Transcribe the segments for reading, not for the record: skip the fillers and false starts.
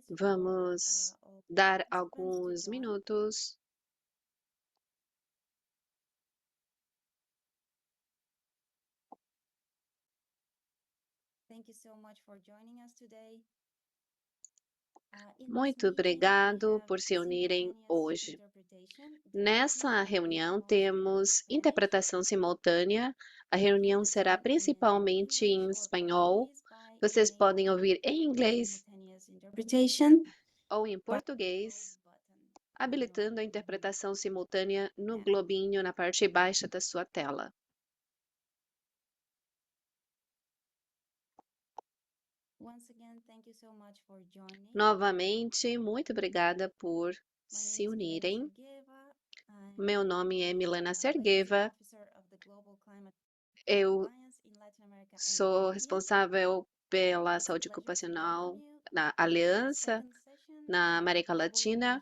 Vamos dar alguns minutos. Muito obrigado por se unirem hoje. Nessa reunião temos interpretação simultânea. A reunião será principalmente em espanhol. Vocês podem ouvir em inglês ou em português, habilitando a interpretação simultânea no globinho na parte baixa da sua tela. Novamente, muito obrigada por se unirem. Meu nome é Milena Sergueva. Eu sou responsável pela saúde ocupacional na Aliança na América Latina.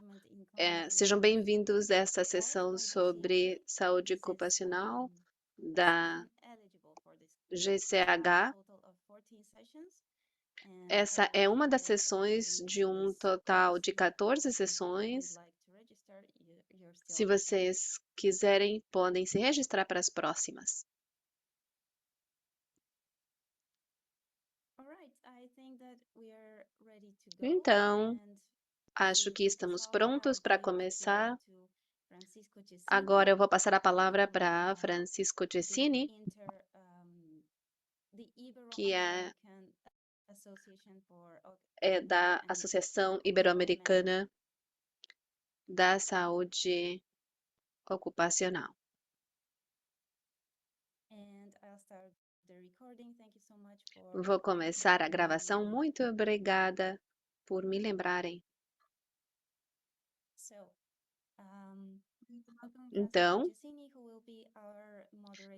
Sejam bem-vindos a esta sessão sobre saúde ocupacional da GCH. Essa é uma das sessões de um total de 14 sessões. Se vocês quiserem, podem se registrar para as próximas. Então, acho que estamos prontos para começar. Agora eu vou passar a palavra para Francisco Gessini, que é da Associação Ibero-Americana da Saúde Ocupacional. Vou começar a gravação. Muito obrigada por me lembrarem. Então,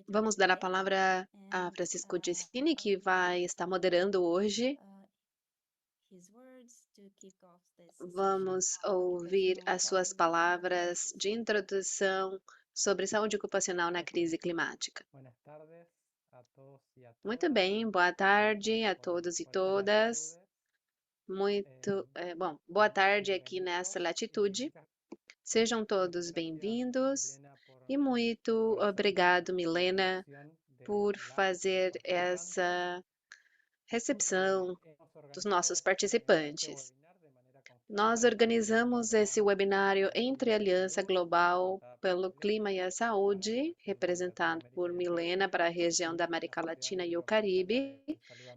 vamos dar a palavra a Francisco Gessini, que vai estar moderando hoje. Vamos ouvir as suas palavras de introdução sobre saúde ocupacional na crise climática. Muito bem, boa tarde a todos e todas. Boa tarde aqui nessa latitude. Sejam todos bem-vindos e muito obrigado, Milena, por fazer essa recepção dos nossos participantes. Nós organizamos esse webinário entre a Aliança Global pelo Clima e a Saúde, representado por Milena para a região da América Latina e o Caribe,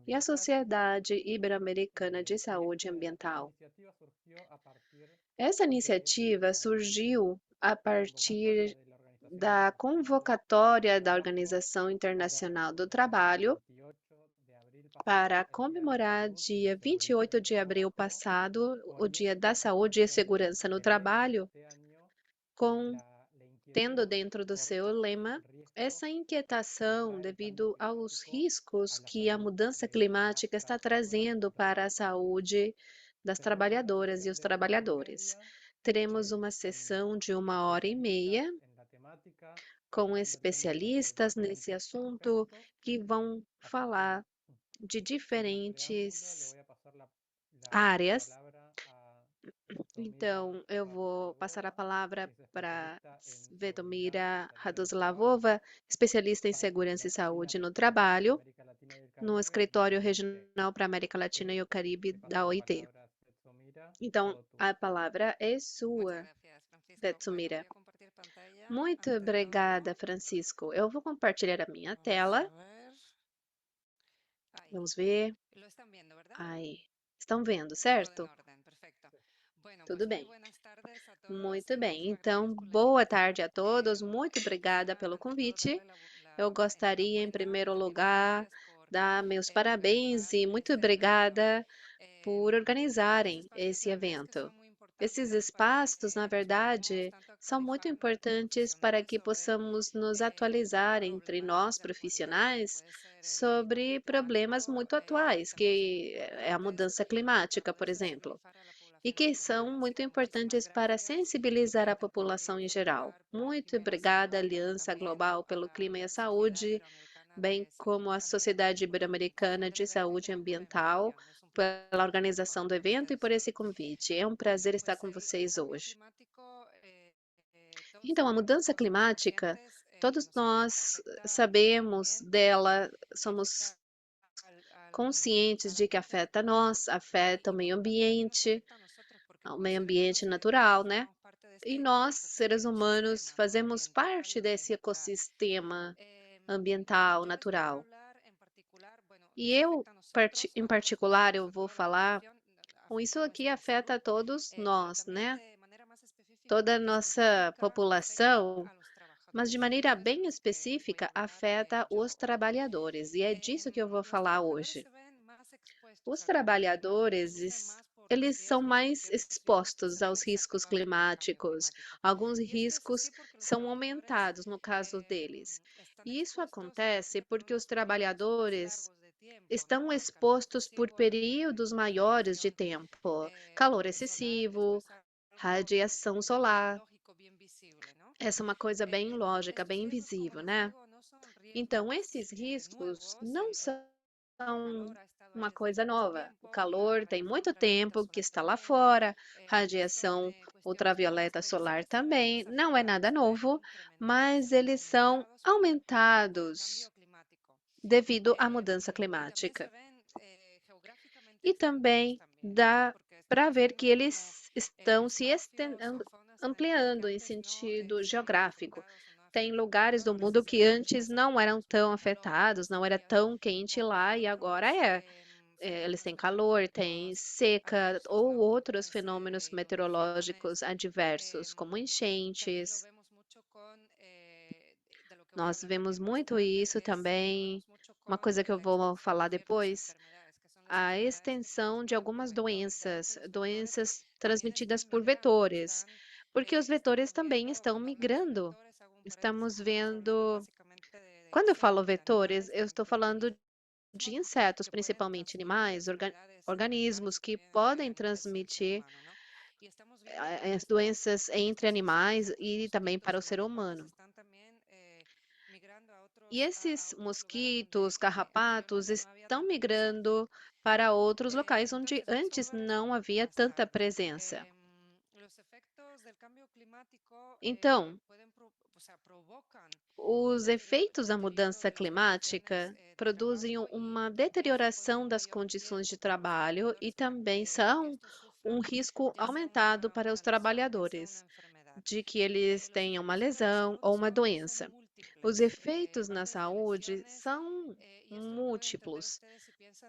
e a Sociedade Ibero-Americana de Saúde Ambiental. Essa iniciativa surgiu a partir da convocatória da Organização Internacional do Trabalho para comemorar dia 28 de abril passado, o Dia da Saúde e Segurança no Trabalho, tendo dentro do seu lema essa inquietação devido aos riscos que a mudança climática está trazendo para a saúde das trabalhadoras e os trabalhadores. Teremos uma sessão de 1h30 com especialistas nesse assunto que vão falar de diferentes áreas. Então, eu vou passar a palavra para Svetomira Radoslavova, especialista em segurança e saúde no trabalho, no Escritório Regional para a América Latina e o Caribe da OIT. Então, a palavra é sua, Svetomira. Muito obrigada, Francisco. Eu vou compartilhar a minha tela. Vamos ver. Aí, estão vendo, certo? Tudo bem. Muito bem. Então, boa tarde a todos. Muito obrigada pelo convite. Eu gostaria, em primeiro lugar, dar meus parabéns e muito obrigada por organizarem esse evento. Esses espaços, na verdade, são muito importantes para que possamos nos atualizar entre nós, profissionais, sobre problemas muito atuais, que é a mudança climática, por exemplo, e que são muito importantes para sensibilizar a população em geral. Muito obrigada, Aliança Global pelo Clima e a Saúde, bem como a Sociedade Ibero-Americana de Saúde Ambiental, pela organização do evento e por esse convite. É um prazer estar com vocês hoje. Então, a mudança climática, todos nós sabemos dela, somos conscientes de que afeta nós, afeta o meio ambiente natural, né? E nós, seres humanos, fazemos parte desse ecossistema ambiental, natural. E eu, em particular, eu vou falar, com isso aqui afeta a todos nós, né? Toda a nossa população, mas de maneira bem específica afeta os trabalhadores, e é disso que eu vou falar hoje. Os trabalhadores, eles são mais expostos aos riscos climáticos. Alguns riscos são aumentados no caso deles. E isso acontece porque os trabalhadores estão expostos por períodos maiores de tempo, calor excessivo, radiação solar. Essa é uma coisa bem lógica, bem invisível, né? Então, esses riscos não são uma coisa nova. O calor tem muito tempo que está lá fora, radiação ultravioleta solar também, não é nada novo, mas eles são aumentados devido à mudança climática. E também dá para ver que eles estão se ampliando em sentido geográfico. Tem lugares do mundo que antes não eram tão afetados, não era tão quente lá e agora é. Eles têm calor, têm seca ou outros fenômenos meteorológicos adversos, como enchentes. Nós vemos muito isso também. Uma coisa que eu vou falar depois, a extensão de algumas doenças, doenças transmitidas por vetores, porque os vetores também estão migrando. Estamos vendo. Quando eu falo vetores, eu estou falando de insetos, principalmente animais, organismos que podem transmitir as doenças entre animais e também para o ser humano. E esses mosquitos, carrapatos estão migrando para outros locais onde antes não havia tanta presença. Então, os efeitos da mudança climática produzem uma deterioração das condições de trabalho e também são um risco aumentado para os trabalhadores, de que eles tenham uma lesão ou uma doença. Os efeitos na saúde são múltiplos.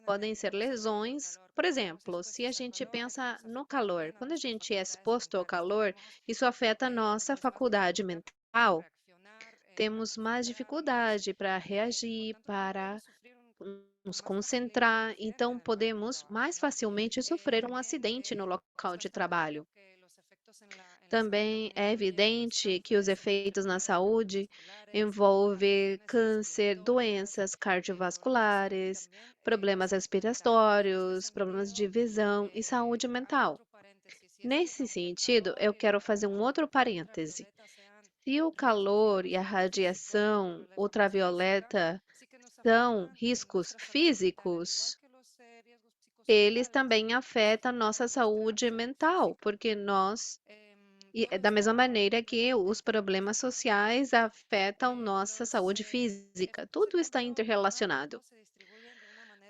Podem ser lesões, por exemplo, se a gente pensa no calor, quando a gente é exposto ao calor, isso afeta a nossa faculdade mental. Temos mais dificuldade para reagir, para nos concentrar, então podemos mais facilmente sofrer um acidente no local de trabalho. Também é evidente que os efeitos na saúde envolvem câncer, doenças cardiovasculares, problemas respiratórios, problemas de visão e saúde mental. Nesse sentido, eu quero fazer um outro parêntese. Se o calor e a radiação ultravioleta são riscos físicos, eles também afetam a nossa saúde mental, porque é da mesma maneira que os problemas sociais afetam nossa saúde física, tudo está interrelacionado.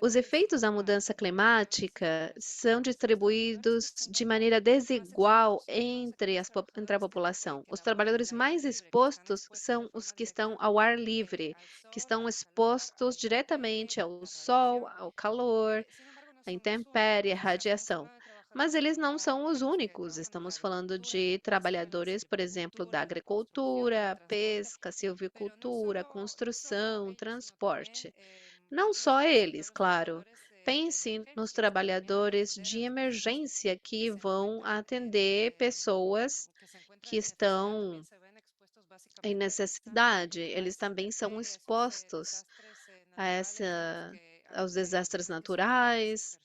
Os efeitos da mudança climática são distribuídos de maneira desigual entre a população. Os trabalhadores mais expostos são os que estão ao ar livre, que estão expostos diretamente ao sol, ao calor, à intempérie, à radiação. Mas eles não são os únicos. Estamos falando de trabalhadores, por exemplo, da agricultura, pesca, silvicultura, construção, transporte. Não só eles, claro. Pense nos trabalhadores de emergência que vão atender pessoas que estão em necessidade. Eles também são expostos a aos desastres naturais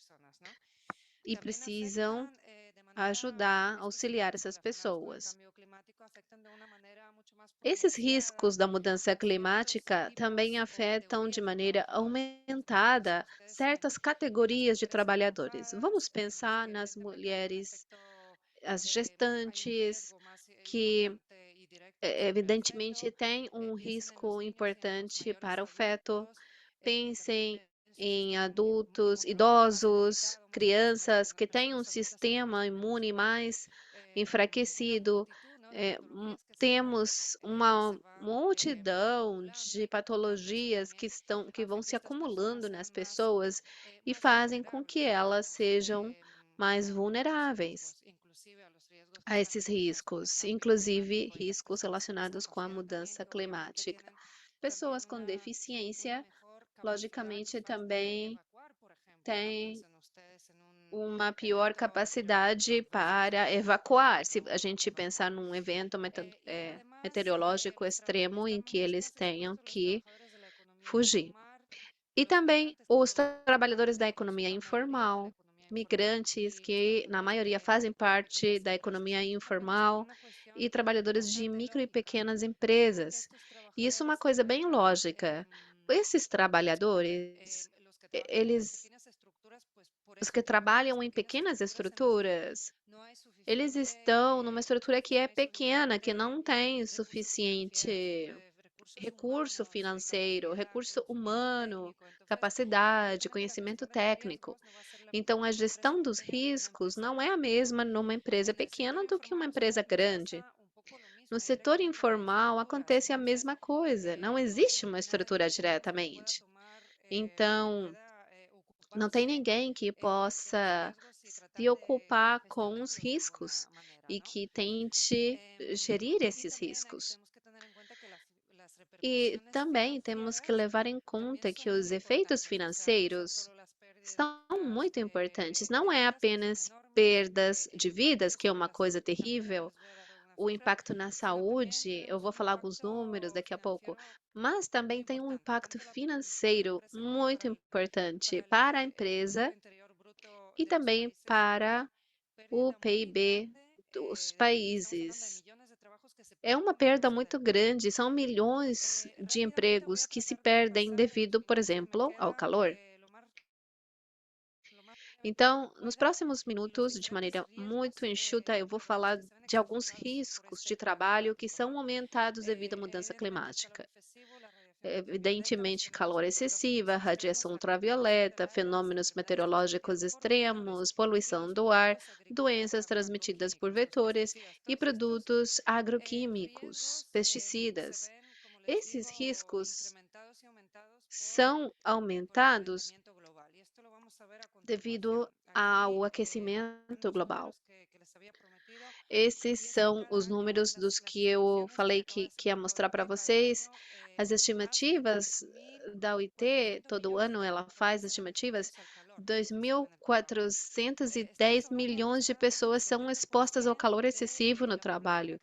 e precisam ajudar, auxiliar essas pessoas. Esses riscos da mudança climática também afetam de maneira aumentada certas categorias de trabalhadores. Vamos pensar nas mulheres, as gestantes, que evidentemente têm um risco importante para o feto. Pensem em adultos, idosos, crianças que têm um sistema imune mais enfraquecido. Temos uma multidão de patologias que vão se acumulando nas pessoas e fazem com que elas sejam mais vulneráveis a esses riscos, inclusive riscos relacionados com a mudança climática. Pessoas com deficiência, logicamente, também têm uma pior capacidade para evacuar, se a gente pensar num evento meteorológico extremo em que eles tenham que fugir. E também os trabalhadores da economia informal, migrantes que, na maioria, fazem parte da economia informal e trabalhadores de micro e pequenas empresas. E isso é uma coisa bem lógica. Esses trabalhadores, eles, os que trabalham em pequenas estruturas, eles estão numa estrutura que é pequena, que não tem suficiente recurso financeiro, recurso humano, capacidade, conhecimento técnico. Então, a gestão dos riscos não é a mesma numa empresa pequena do que uma empresa grande. No setor informal acontece a mesma coisa, não existe uma estrutura diretamente. Então, não tem ninguém que possa se ocupar com os riscos e que tente gerir esses riscos. E também temos que levar em conta que os efeitos financeiros são muito importantes. Não é apenas perdas de vidas, que é uma coisa terrível, o impacto na saúde, eu vou falar alguns números daqui a pouco, mas também tem um impacto financeiro muito importante para a empresa e também para o PIB dos países. É uma perda muito grande, são milhões de empregos que se perdem devido, por exemplo, ao calor. Então, nos próximos minutos, de maneira muito enxuta, eu vou falar de alguns riscos de trabalho que são aumentados devido à mudança climática. Evidentemente, calor excessiva, radiação ultravioleta, fenômenos meteorológicos extremos, poluição do ar, doenças transmitidas por vetores e produtos agroquímicos, pesticidas. Esses riscos são aumentados devido ao aquecimento global. Esses são os números dos que eu falei que ia mostrar para vocês. As estimativas da OIT, todo ano ela faz estimativas, 2.410 milhões de pessoas são expostas ao calor excessivo no trabalho.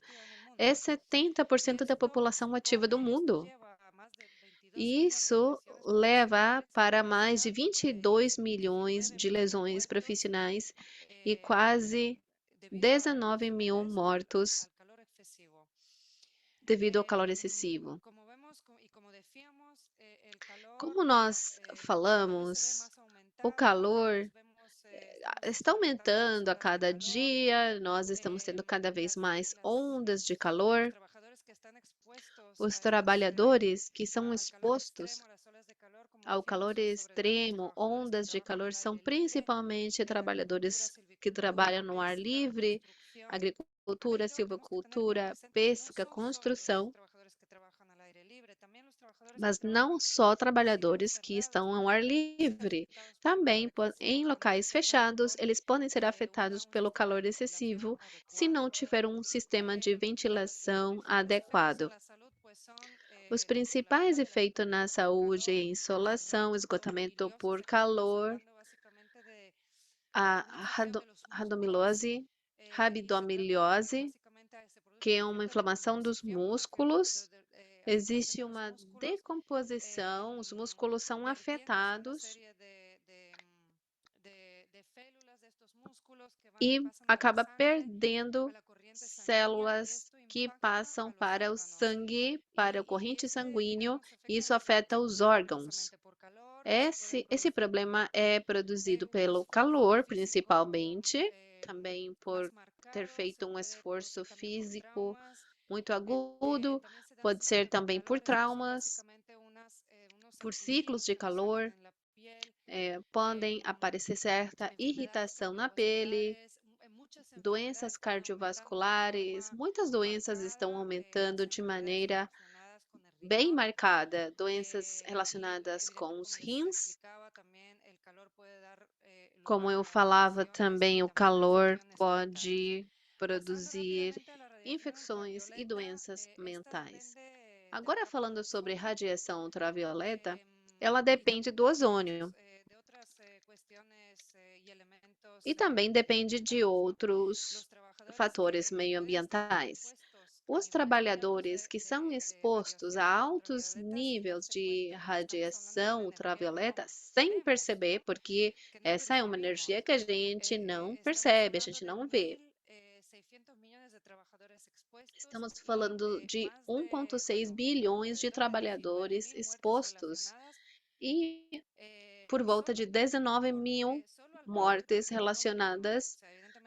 É 70% da população ativa do mundo. Isso leva para mais de 22 milhões de lesões profissionais e quase 19 mil mortos devido ao calor excessivo. Como nós falamos, o calor está aumentando a cada dia, nós estamos tendo cada vez mais ondas de calor. Os trabalhadores que são expostos ao calor extremo, ondas de calor, são principalmente trabalhadores que trabalham no ar livre, agricultura, silvicultura, pesca, construção, mas não só trabalhadores que estão ao ar livre. Também em locais fechados, eles podem ser afetados pelo calor excessivo se não tiver um sistema de ventilação adequado. Os principais efeitos na saúde é insolação, esgotamento por calor, a rabdomilose, que é uma inflamação dos músculos. Existe uma decomposição, os músculos são afetados e acaba perdendo células que passam para o sangue, para a corrente sanguínea, e isso afeta os órgãos. Esse problema é produzido pelo calor, principalmente, também por ter feito um esforço físico muito agudo, pode ser também por traumas, por ciclos de calor, podem aparecer certa irritação na pele, doenças cardiovasculares, muitas doenças estão aumentando de maneira bem marcada, doenças relacionadas com os rins. Como eu falava também, o calor pode produzir infecções e doenças mentais. Agora, falando sobre radiação ultravioleta, ela depende do ozônio e também depende de outros fatores meioambientais. Os trabalhadores que são expostos a altos níveis de radiação ultravioleta sem perceber, porque essa é uma energia que a gente não percebe, a gente não vê. Estamos falando de 1,6 bilhões de trabalhadores expostos e por volta de 19 mil mortes relacionadas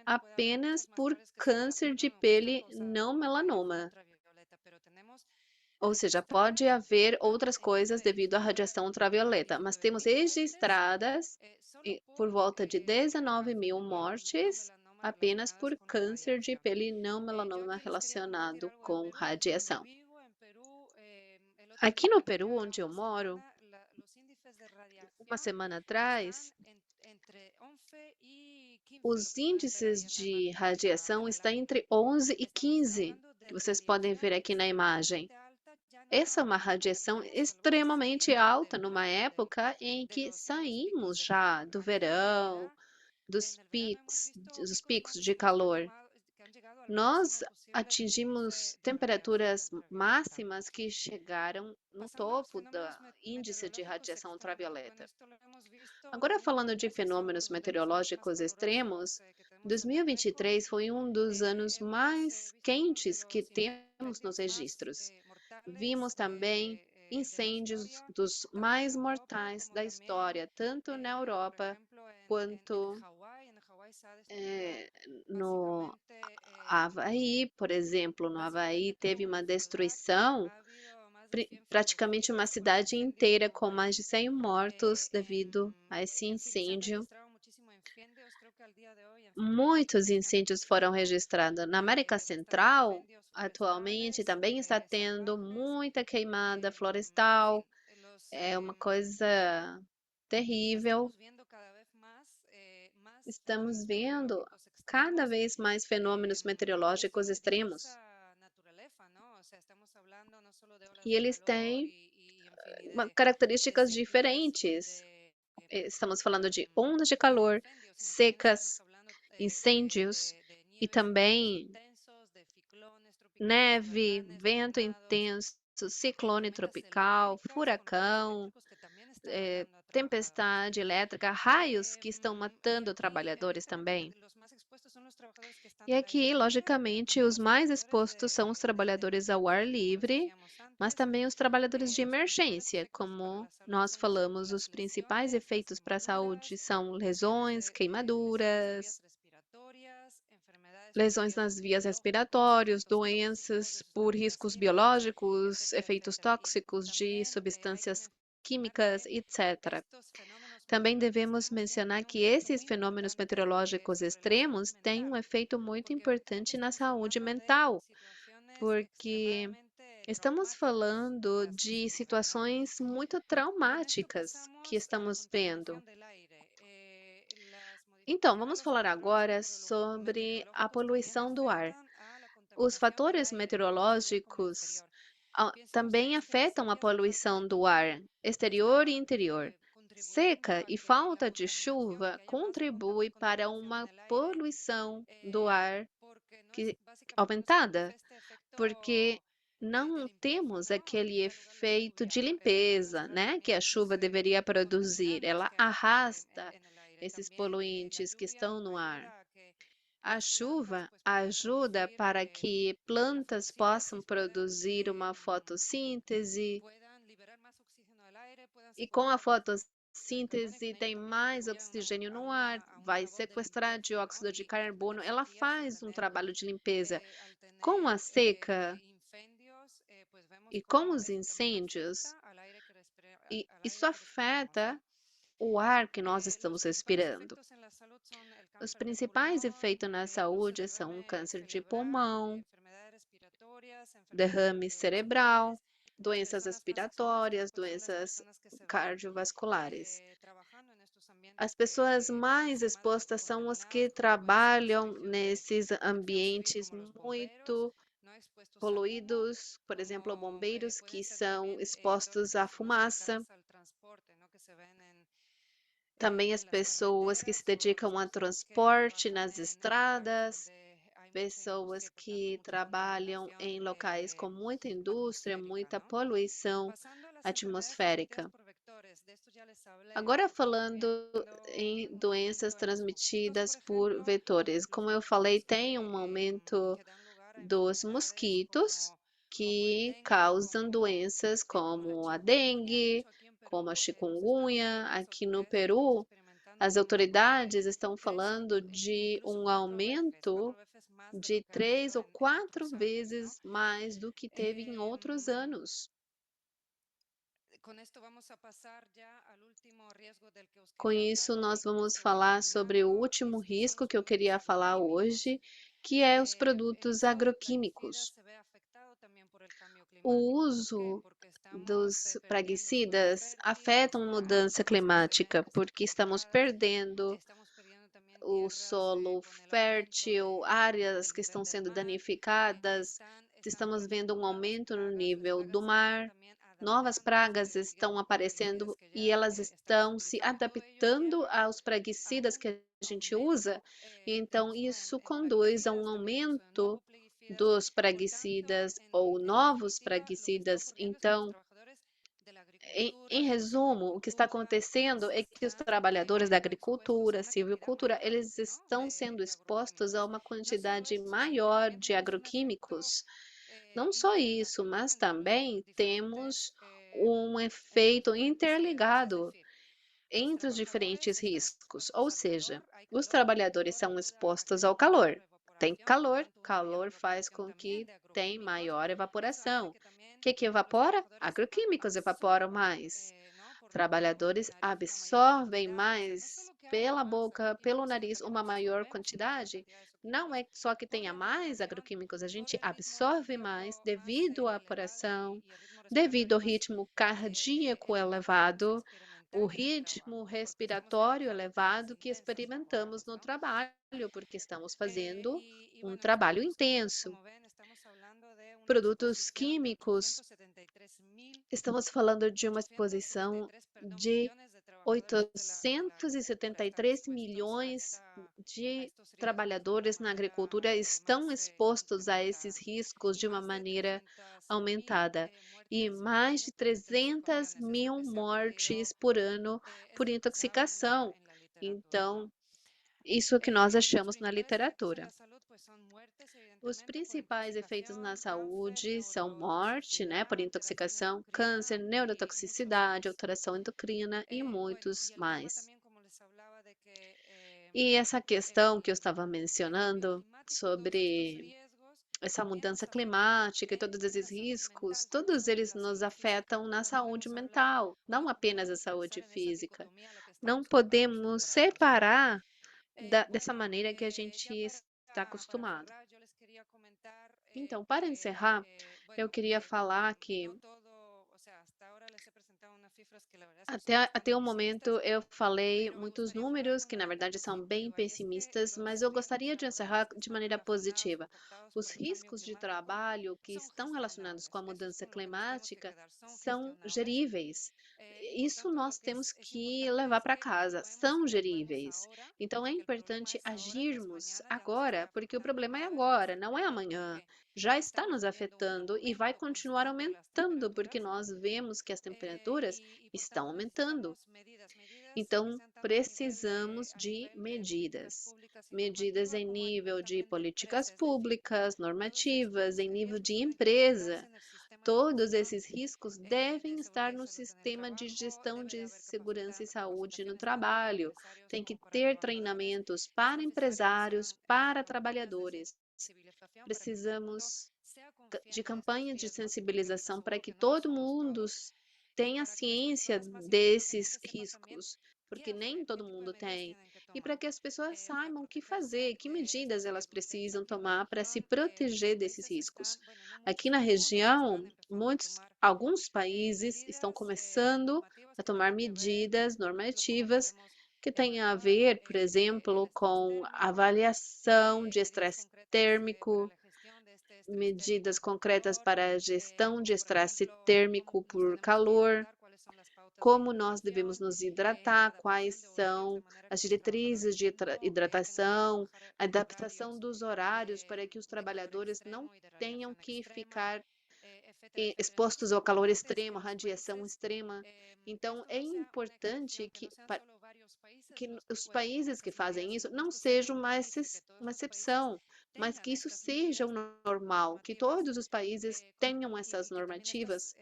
apenas por câncer de pele não melanoma. Ou seja, pode haver outras coisas devido à radiação ultravioleta, mas temos registradas por volta de 19 mil mortes apenas por câncer de pele não melanoma relacionado com radiação. Aqui no Peru, onde eu moro, uma semana atrás, os índices de radiação estão entre 11 e 15, que vocês podem ver aqui na imagem. Essa é uma radiação extremamente alta numa época em que saímos já do verão, dos picos de calor. Nós atingimos temperaturas máximas que chegaram no topo do índice de radiação ultravioleta. Agora, falando de fenômenos meteorológicos extremos, 2023 foi um dos anos mais quentes que temos nos registros. Vimos também incêndios dos mais mortais da história, tanto na Europa quanto no Havaí, por exemplo. No Havaí teve uma destruição, praticamente uma cidade inteira com mais de 100 mortos devido a esse incêndio. Muitos incêndios foram registrados. Na América Central, atualmente também está tendo muita queimada florestal. É uma coisa terrível. Estamos vendo cada vez mais fenômenos meteorológicos extremos. E eles têm características diferentes. Estamos falando de ondas de calor, secas, incêndios e também neve, vento intenso, ciclone tropical, furacão, tempestade elétrica, raios que estão matando trabalhadores também. E aqui, logicamente, os mais expostos são os trabalhadores ao ar livre, mas também os trabalhadores de emergência, como nós falamos, os principais efeitos para a saúde são lesões, queimaduras, lesões nas vias respiratórias, doenças por riscos biológicos, efeitos tóxicos de substâncias químicas, etc. Também devemos mencionar que esses fenômenos meteorológicos extremos têm um efeito muito importante na saúde mental, porque estamos falando de situações muito traumáticas que estamos vendo. Então, vamos falar agora sobre a poluição do ar. Os fatores meteorológicos também afetam a poluição do ar exterior e interior. Seca e falta de chuva contribui para uma poluição do ar aumentada, porque não temos aquele efeito de limpeza, né, que a chuva deveria produzir. Ela arrasta esses poluentes que estão no ar. A chuva ajuda para que plantas possam produzir uma fotossíntese, e com a fotossíntese tem mais oxigênio no ar, vai sequestrar dióxido de carbono, ela faz um trabalho de limpeza. Com a seca e com os incêndios, e isso afeta o ar que nós estamos respirando. Os principais efeitos na saúde são câncer de pulmão, derrame cerebral, doenças respiratórias, doenças cardiovasculares. As pessoas mais expostas são as que trabalham nesses ambientes muito poluídos, por exemplo, bombeiros que são expostos à fumaça. Também as pessoas que se dedicam a transporte nas estradas, pessoas que trabalham em locais com muita indústria, muita poluição atmosférica. Agora falando em doenças transmitidas por vetores, como eu falei, tem um aumento dos mosquitos que causam doenças como a dengue, como a chikungunya. Aqui no Peru, as autoridades estão falando de um aumento de 3 ou 4 vezes mais do que teve em outros anos. Com isso, nós vamos falar sobre o último risco que eu queria falar hoje, que é os produtos agroquímicos. O uso dos praguicidas afeta a mudança climática, porque estamos perdendo o solo fértil, áreas que estão sendo danificadas, estamos vendo um aumento no nível do mar, novas pragas estão aparecendo e elas estão se adaptando aos praguicidas que a gente usa, então isso conduz a um aumento dos praguicidas ou novos praguicidas. Então, em resumo, o que está acontecendo é que os trabalhadores da agricultura, silvicultura, eles estão sendo expostos a uma quantidade maior de agroquímicos. Não só isso, mas também temos um efeito interligado entre os diferentes riscos, ou seja, os trabalhadores são expostos ao calor. Tem calor, calor faz com que tem maior evaporação. O que evapora? Agroquímicos evaporam mais. Trabalhadores absorvem mais pela boca, pelo nariz, uma maior quantidade. Não é só que tenha mais agroquímicos, a gente absorve mais devido à evaporação, devido ao ritmo cardíaco elevado, o ritmo respiratório elevado que experimentamos no trabalho, porque estamos fazendo um trabalho intenso. Produtos químicos, estamos falando de uma exposição de 873 milhões de trabalhadores na agricultura estão expostos a esses riscos de uma maneira aumentada e mais de 300 mil mortes por ano por intoxicação. Então, isso é o que nós achamos na literatura. Os principais efeitos na saúde são morte, né, por intoxicação, câncer, neurotoxicidade, alteração endocrina e muitos mais. E essa questão que eu estava mencionando sobre essa mudança climática e todos esses riscos, todos eles nos afetam na saúde mental, não apenas a saúde física. Não podemos separar dessa maneira que a gente está acostumado. Então, para encerrar, eu queria falar que até o momento eu falei muitos números que na verdade são bem pessimistas, mas eu gostaria de encerrar de maneira positiva. Os riscos de trabalho que estão relacionados com a mudança climática são geríveis. Isso nós temos que levar para casa, são geríveis. Então é importante agirmos agora, porque o problema é agora, não é amanhã. Já está nos afetando e vai continuar aumentando, porque nós vemos que as temperaturas estão aumentando. Então, precisamos de medidas. Medidas em nível de políticas públicas, normativas, em nível de empresa. Todos esses riscos devem estar no sistema de gestão de segurança e saúde no trabalho. Tem que ter treinamentos para empresários, para trabalhadores. Precisamos de campanhas de sensibilização para que todo mundo tenha ciência desses riscos, porque nem todo mundo tem, e para que as pessoas saibam o que fazer, que medidas elas precisam tomar para se proteger desses riscos. Aqui na região, alguns países estão começando a tomar medidas normativas que têm a ver, por exemplo, com avaliação de estresse térmico, medidas concretas para a gestão de estresse térmico por calor, como nós devemos nos hidratar, quais são as diretrizes de hidratação, adaptação dos horários para que os trabalhadores não tenham que ficar expostos ao calor extremo, à radiação extrema. Então, é importante que os países que fazem isso não sejam uma exceção, mas que isso seja o normal, que todos os países tenham essas normativas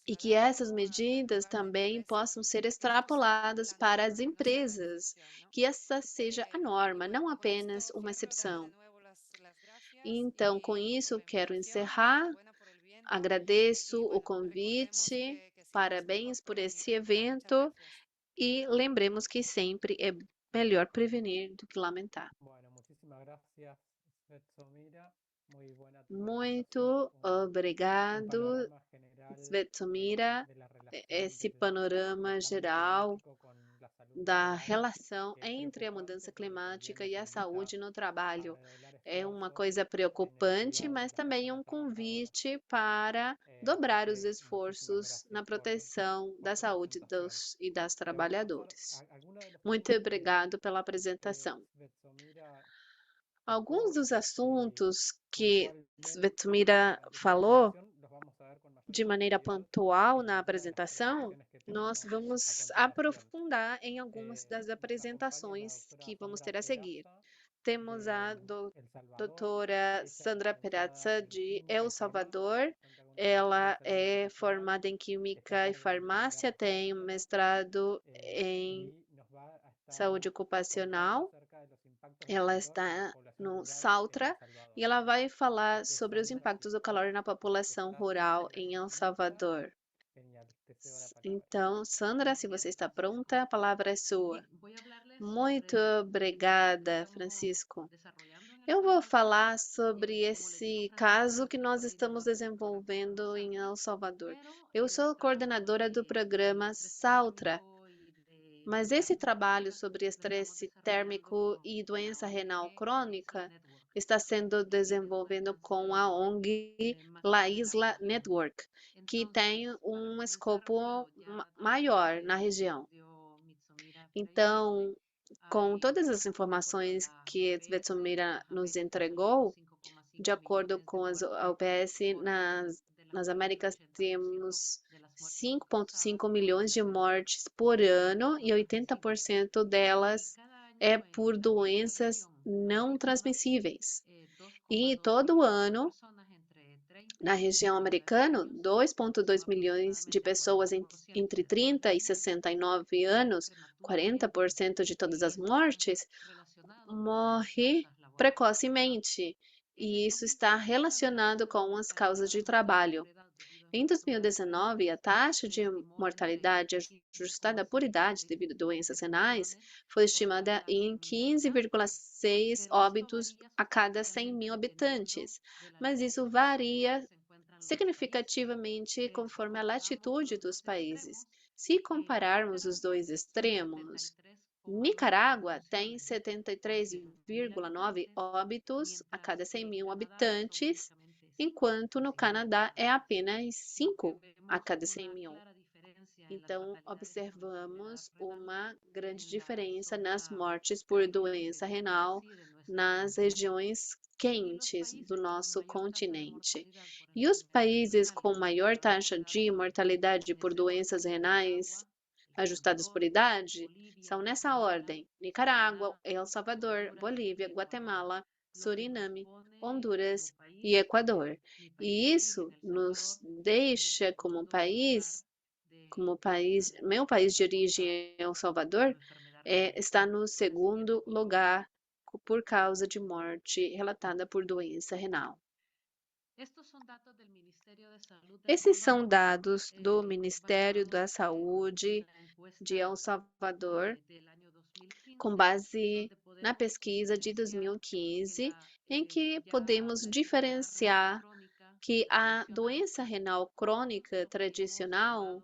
e que essas medidas também possam ser extrapoladas para as empresas, que essa seja a norma, não apenas uma exceção. Então, com isso, quero encerrar. Agradeço o convite, parabéns por esse evento e lembremos que sempre é melhor prevenir do que lamentar. Muito obrigado, Svetomira. Esse panorama geral da relação entre a mudança climática e a saúde no trabalho é uma coisa preocupante, mas também é um convite para dobrar os esforços na proteção da saúde dos e das trabalhadores. Muito obrigado pela apresentação. Alguns dos assuntos que Svetomira falou de maneira pontual na apresentação, nós vamos aprofundar em algumas das apresentações que vamos ter a seguir. Temos a doutora Sandra Perazza, de El Salvador. Ela é formada em Química e Farmácia, tem um mestrado em Saúde Ocupacional. Ela está no Saltra e ela vai falar sobre os impactos do calor na população rural em El Salvador. Então, Sandra, se você está pronta, a palavra é sua. Muito obrigada, Francisco. Eu vou falar sobre esse caso que nós estamos desenvolvendo em El Salvador. Eu sou coordenadora do programa Saltra, mas esse trabalho sobre estresse térmico e doença renal crônica está sendo desenvolvido com a ONG La Isla Network, que tem um escopo maior na região. Então, com todas as informações que Svetomira nos entregou, de acordo com a OPS, nas Américas temos 5,5 milhões de mortes por ano e 80% delas é por doenças não transmissíveis. E todo ano, na região americana, 2,2 milhões de pessoas entre 30 e 69 anos, 40% de todas as mortes, morre precocemente, e isso está relacionado com as causas de trabalho. Em 2019, a taxa de mortalidade ajustada por idade devido a doenças renais foi estimada em 15,6 óbitos a cada 100 mil habitantes, mas isso varia significativamente conforme a latitude dos países. Se compararmos os dois extremos, Nicarágua tem 73,9 óbitos a cada 100 mil habitantes, enquanto no Canadá é apenas 5 a cada 100 mil. Então, observamos uma grande diferença nas mortes por doença renal nas regiões quentes do nosso continente. E os países com maior taxa de mortalidade por doenças renais ajustadas por idade são nessa ordem: Nicarágua, El Salvador, Bolívia, Guatemala, Suriname, Honduras e Equador. E isso nos deixa como país, meu país de origem, El Salvador, está no segundo lugar por causa de morte relatada por doença renal. Esses são dados do Ministério da Saúde de El Salvador, com base na pesquisa de 2015, em que podemos diferenciar que a doença renal crônica tradicional,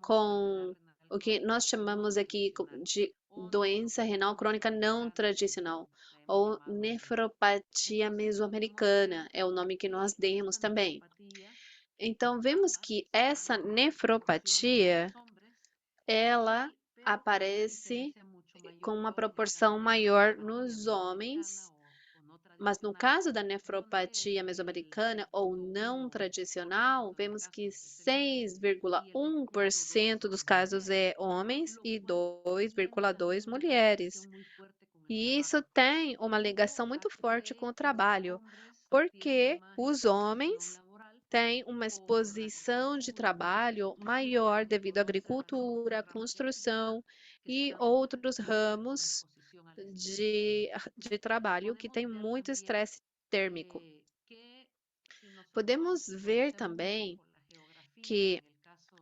com o que nós chamamos aqui de doença renal crônica não tradicional, ou nefropatia mesoamericana, é o nome que nós demos também. Então, vemos que essa nefropatia, ela aparece com uma proporção maior nos homens, mas no caso da nefropatia mesoamericana ou não tradicional, vemos que 6,1% dos casos é homens e 2,2% mulheres. E isso tem uma ligação muito forte com o trabalho, porque os homens têm uma exposição de trabalho maior devido à agricultura, à construção e outros ramos de trabalho que tem muito estresse térmico. Podemos ver também que,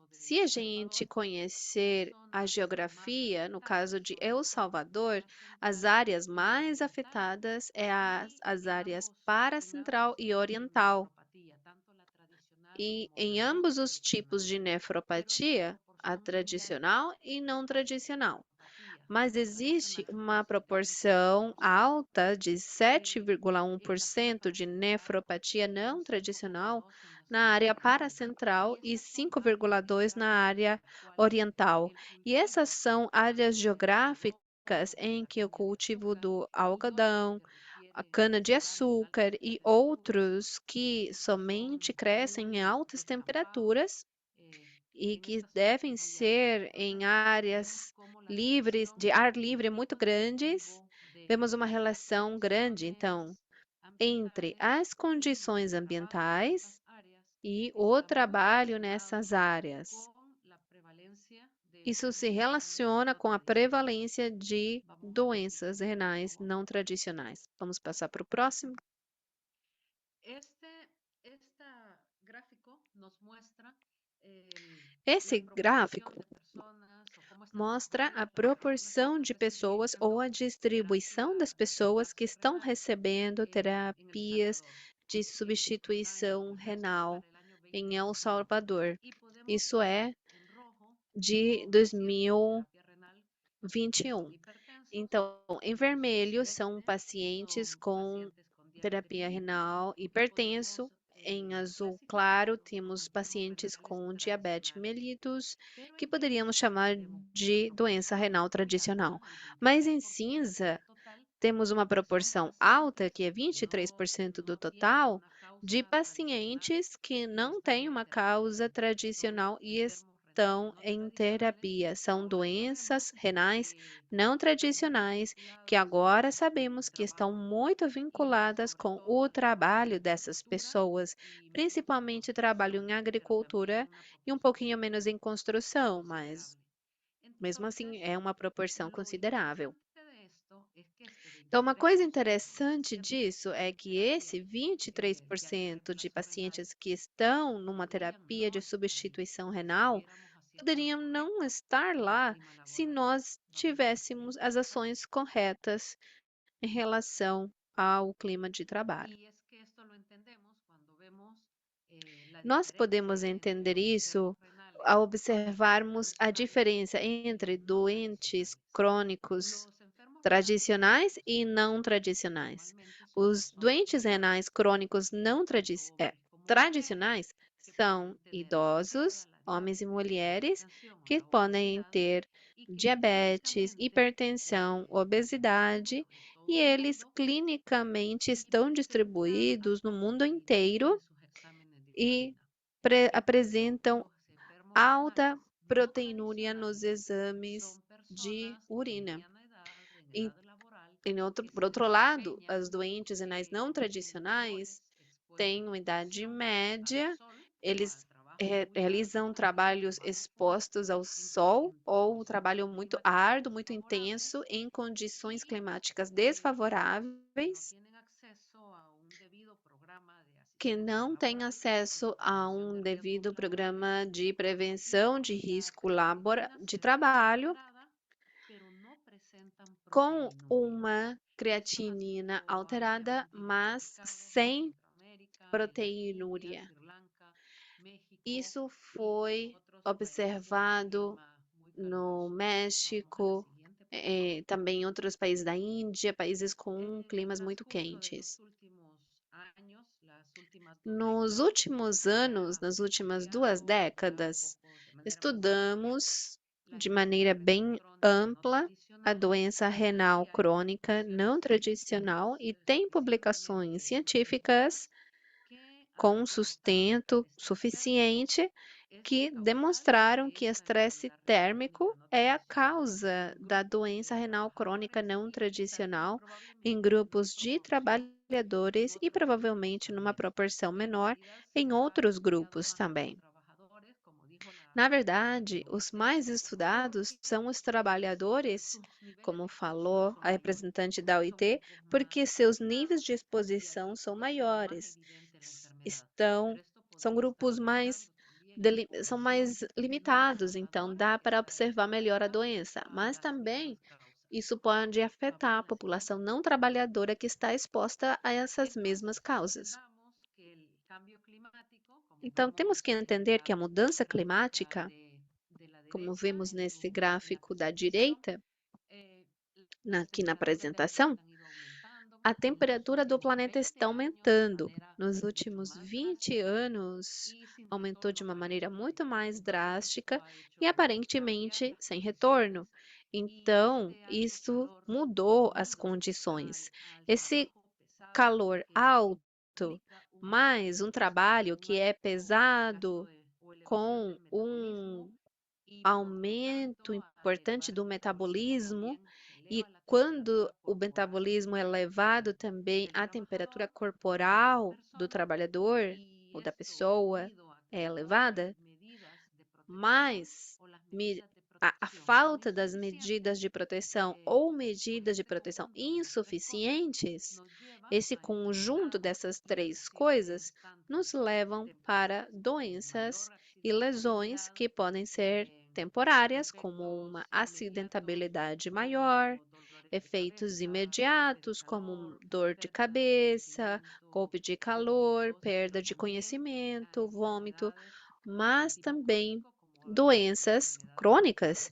se a gente conhecer a geografia, no caso de El Salvador, as áreas mais afetadas é as áreas paracentral e oriental. E em ambos os tipos de nefropatia, a tradicional e não tradicional. Mas existe uma proporção alta de 7,1% de nefropatia não tradicional na área paracentral e 5,2% na área oriental. E essas são áreas geográficas em que o cultivo do algodão, a cana-de-açúcar e outros que somente crescem em altas temperaturas e que devem ser em áreas livres, de ar livre muito grandes, vemos uma relação grande, então, entre as condições ambientais e o trabalho nessas áreas. Isso se relaciona com a prevalência de doenças renais não tradicionais. Vamos passar para o próximo? Esse gráfico mostra a proporção de pessoas ou a distribuição das pessoas que estão recebendo terapias de substituição renal em El Salvador. Isso é de 2021. Então, em vermelho são pacientes com terapia renal hipertenso. Em azul claro, temos pacientes com diabetes mellitus, que poderíamos chamar de doença renal tradicional. Mas em cinza, temos uma proporção alta, que é 23% do total, de pacientes que não têm uma causa tradicional e estão em terapia. São doenças renais não tradicionais que agora sabemos que estão muito vinculadas com o trabalho dessas pessoas, principalmente trabalho em agricultura e um pouquinho menos em construção, mas mesmo assim é uma proporção considerável. Então, uma coisa interessante disso é que esse 23% de pacientes que estão numa terapia de substituição renal poderiam não estar lá se nós tivéssemos as ações corretas em relação ao clima de trabalho. Nós podemos entender isso ao observarmos a diferença entre doentes crônicos tradicionais e não tradicionais. Os doentes renais crônicos não tradicionais são idosos, homens e mulheres, que podem ter diabetes, hipertensão, obesidade, e eles clinicamente estão distribuídos no mundo inteiro e apresentam alta proteinúria nos exames de urina. Em, por outro lado, as doentes renais não tradicionais têm uma idade média, eles realizam trabalhos expostos ao sol ou trabalho muito árduo, muito intenso, em condições climáticas desfavoráveis, que não têm acesso a um devido programa de prevenção de risco de trabalho, com uma creatinina alterada, mas sem proteinúria. Isso foi observado no México, também em outros países da Índia, países com climas muito quentes. Nos últimos anos, nas últimas 2 décadas, estudamos de maneira bem ampla a doença renal crônica não tradicional e tem publicações científicas com sustento suficiente que demonstraram que estresse térmico é a causa da doença renal crônica não tradicional em grupos de trabalhadores e provavelmente numa proporção menor em outros grupos também. Na verdade, os mais estudados são os trabalhadores, como falou a representante da OIT, porque seus níveis de exposição são maiores. Estão, são grupos são mais limitados, então dá para observar melhor a doença, mas também isso pode afetar a população não trabalhadora que está exposta a essas mesmas causas. Então, temos que entender que a mudança climática, como vemos nesse gráfico da direita, aqui na apresentação, a temperatura do planeta está aumentando. Nos últimos 20 anos, aumentou de uma maneira muito mais drástica e aparentemente sem retorno. Então, isso mudou as condições. Esse calor alto, mais um trabalho que é pesado, com um aumento importante do metabolismo, e quando o metabolismo é elevado também, a temperatura corporal do trabalhador ou da pessoa é elevada, mas a falta das medidas de proteção ou medidas de proteção insuficientes, esse conjunto dessas três coisas nos levam para doenças e lesões que podem ser temporárias, como uma acidentabilidade maior, efeitos imediatos, como dor de cabeça, golpe de calor, perda de conhecimento, vômito, mas também doenças crônicas,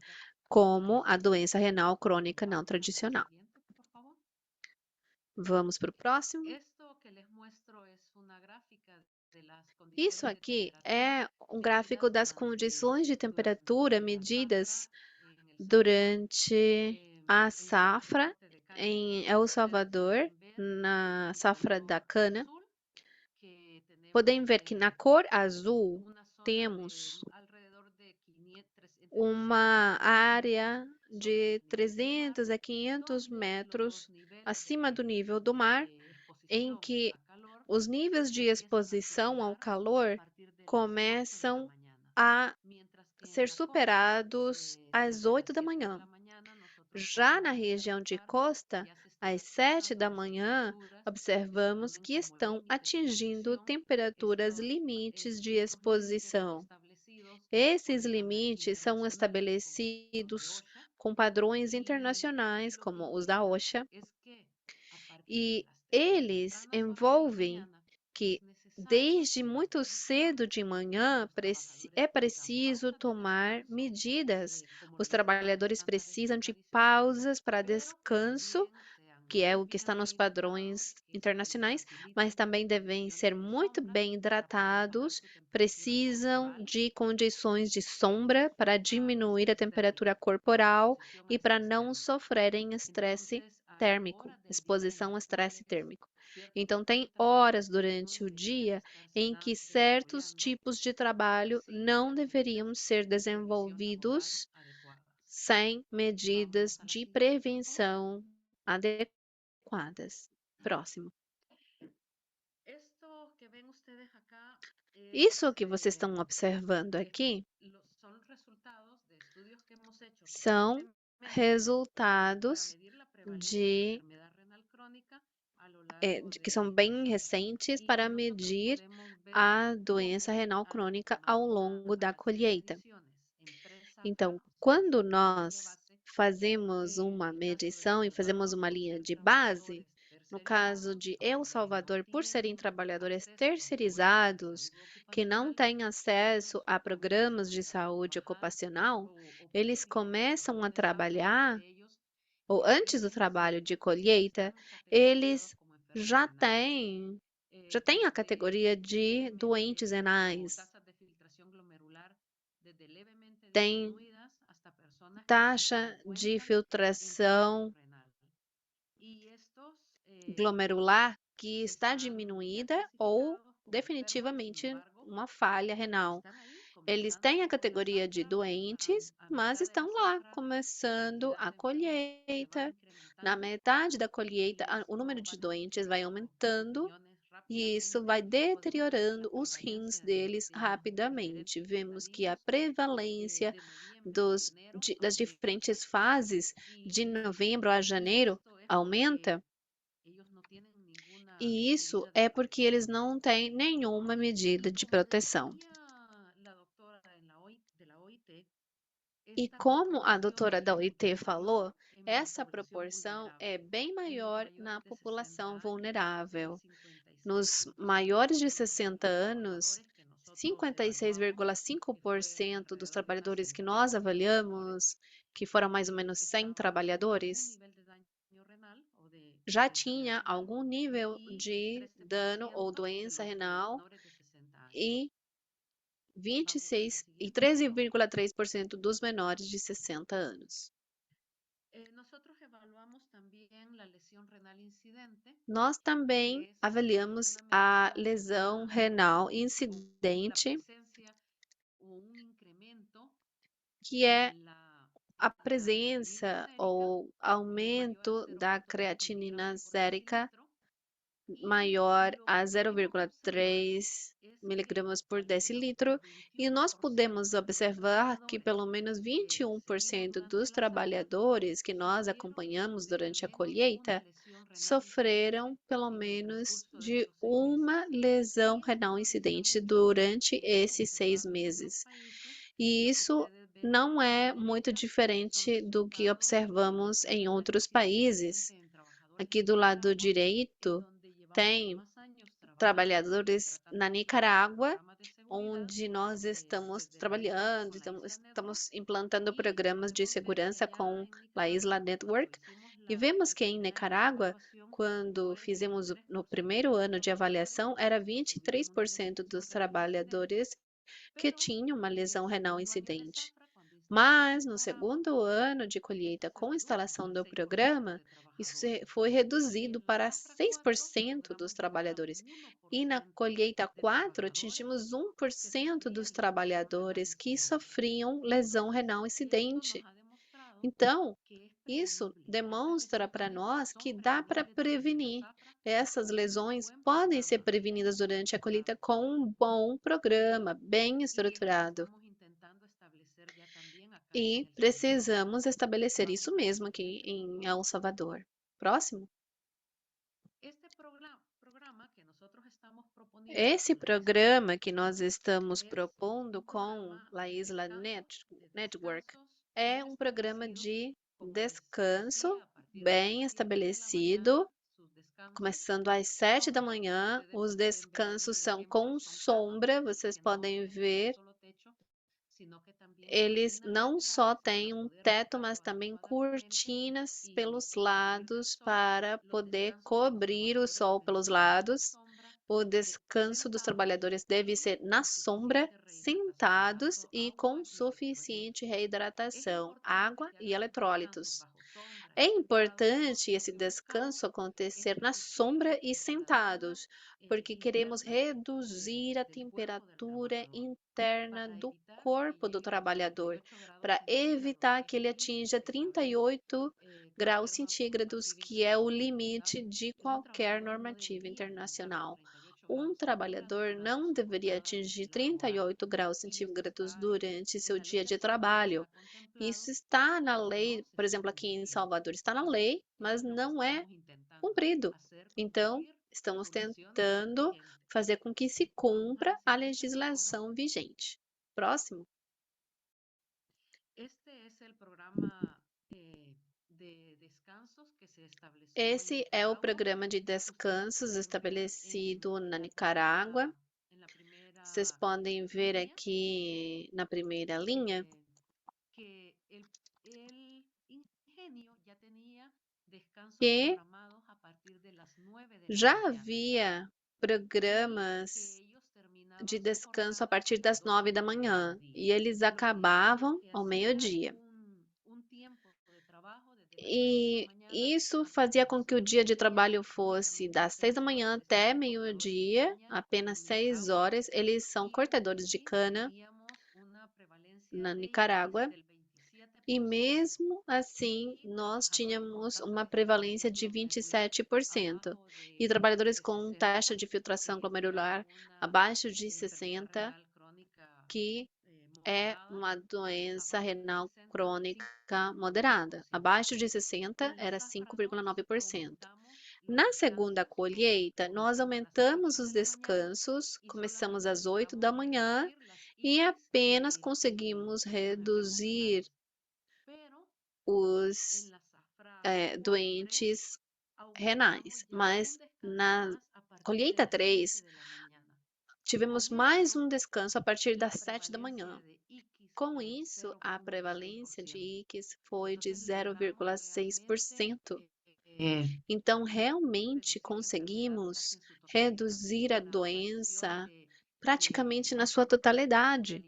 como a doença renal crônica não tradicional. Vamos para o próximo. Isso aqui é um gráfico das condições de temperatura medidas durante a safra em El Salvador, na safra da cana. Podem ver que na cor azul temos uma área de 300 a 500 metros acima do nível do mar, em que os níveis de exposição ao calor começam a ser superados às 8 da manhã. Já na região de costa, às 7 da manhã, observamos que estão atingindo temperaturas limites de exposição. Esses limites são estabelecidos com padrões internacionais, como os da OSHA, e eles envolvem que desde muito cedo de manhã é preciso tomar medidas. Os trabalhadores precisam de pausas para descanso, que é o que está nos padrões internacionais, mas também devem ser muito bem hidratados, precisam de condições de sombra para diminuir a temperatura corporal e para não sofrerem estresse térmico, exposição ao estresse térmico. Então, tem horas durante o dia em que certos tipos de trabalho não deveriam ser desenvolvidos sem medidas de prevenção adequadas. Próximo. Isso que vocês estão observando aqui são resultados de, que são bem recentes para medir a doença renal crônica ao longo da colheita. Então, quando nós fazemos uma medição e fazemos uma linha de base, no caso de El Salvador, por serem trabalhadores terceirizados, que não têm acesso a programas de saúde ocupacional, eles começam a trabalhar, ou antes do trabalho de colheita, eles já têm a categoria de doentes renais, tem taxa de filtração glomerular que está diminuída ou definitivamente uma falha renal. Eles têm a categoria de doentes, mas estão lá começando a colheita. Na metade da colheita, o número de doentes vai aumentando e isso vai deteriorando os rins deles rapidamente. Vemos que a prevalência das diferentes fases de novembro a janeiro aumenta, e isso é porque eles não têm nenhuma medida de proteção. E como a doutora da OIT falou, essa proporção é bem maior na população vulnerável. Nos maiores de 60 anos, 56,5% dos trabalhadores que nós avaliamos, que foram mais ou menos 100 trabalhadores, já tinha algum nível de dano ou doença renal e 13,3% dos menores de 60 anos. Nós também avaliamos a lesão renal incidente, que é a presença ou aumento da creatinina sérica maior a 0,3 miligramas por decilitro, e nós podemos observar que pelo menos 21% dos trabalhadores que nós acompanhamos durante a colheita sofreram pelo menos de uma lesão renal incidente durante esses 6 meses. E isso não é muito diferente do que observamos em outros países. Aqui do lado direito tem trabalhadores na Nicarágua, onde nós estamos trabalhando, estamos implantando programas de segurança com a Isla Network, e vemos que em Nicarágua, quando fizemos no primeiro ano de avaliação, era 23% dos trabalhadores que tinham uma lesão renal incidente. Mas no segundo ano de colheita com instalação do programa, isso foi reduzido para 6% dos trabalhadores. E na colheita 4, atingimos 1% dos trabalhadores que sofriam lesão renal incidente. Então, isso demonstra para nós que dá para prevenir. Essas lesões podem ser prevenidas durante a colheita com um bom programa, bem estruturado. E precisamos estabelecer isso mesmo aqui em El Salvador. Próximo. Esse programa que nós estamos propondo com a Isla Network é um programa de descanso bem estabelecido, começando às 7 da manhã. Os descansos são com sombra, vocês podem ver. Eles não só têm um teto, mas também cortinas pelos lados para poder cobrir o sol pelos lados. O descanso dos trabalhadores deve ser na sombra, sentados e com suficiente reidratação, água e eletrólitos. É importante esse descanso acontecer na sombra e sentados, porque queremos reduzir a temperatura interna do corpo do trabalhador, para evitar que ele atinja 38 graus centígrados, que é o limite de qualquer normativa internacional. Um trabalhador não deveria atingir 38 graus centígrados durante seu dia de trabalho. Isso está na lei, por exemplo, aqui em Salvador está na lei, mas não é cumprido. Então, estamos tentando fazer com que se cumpra a legislação vigente. Próximo. Esse é o programa de descansos estabelecido na Nicarágua. Vocês podem ver aqui na primeira linha que já havia programas de descanso a partir das 9 da manhã e eles acabavam ao meio-dia. E isso fazia com que o dia de trabalho fosse das 6 da manhã até meio-dia, apenas 6 horas. Eles são cortadores de cana na Nicarágua. E mesmo assim, nós tínhamos uma prevalência de 27%. E trabalhadores com taxa de filtração glomerular abaixo de 60, que é uma doença renal crônica moderada. Abaixo de 60 era 5,9%. Na segunda colheita, nós aumentamos os descansos, começamos às 8 da manhã e apenas conseguimos reduzir os doentes renais. Mas na colheita 3, tivemos mais um descanso a partir das 7 da manhã. Com isso, a prevalência de IQS foi de 0,6%. Então, realmente conseguimos reduzir a doença praticamente na sua totalidade,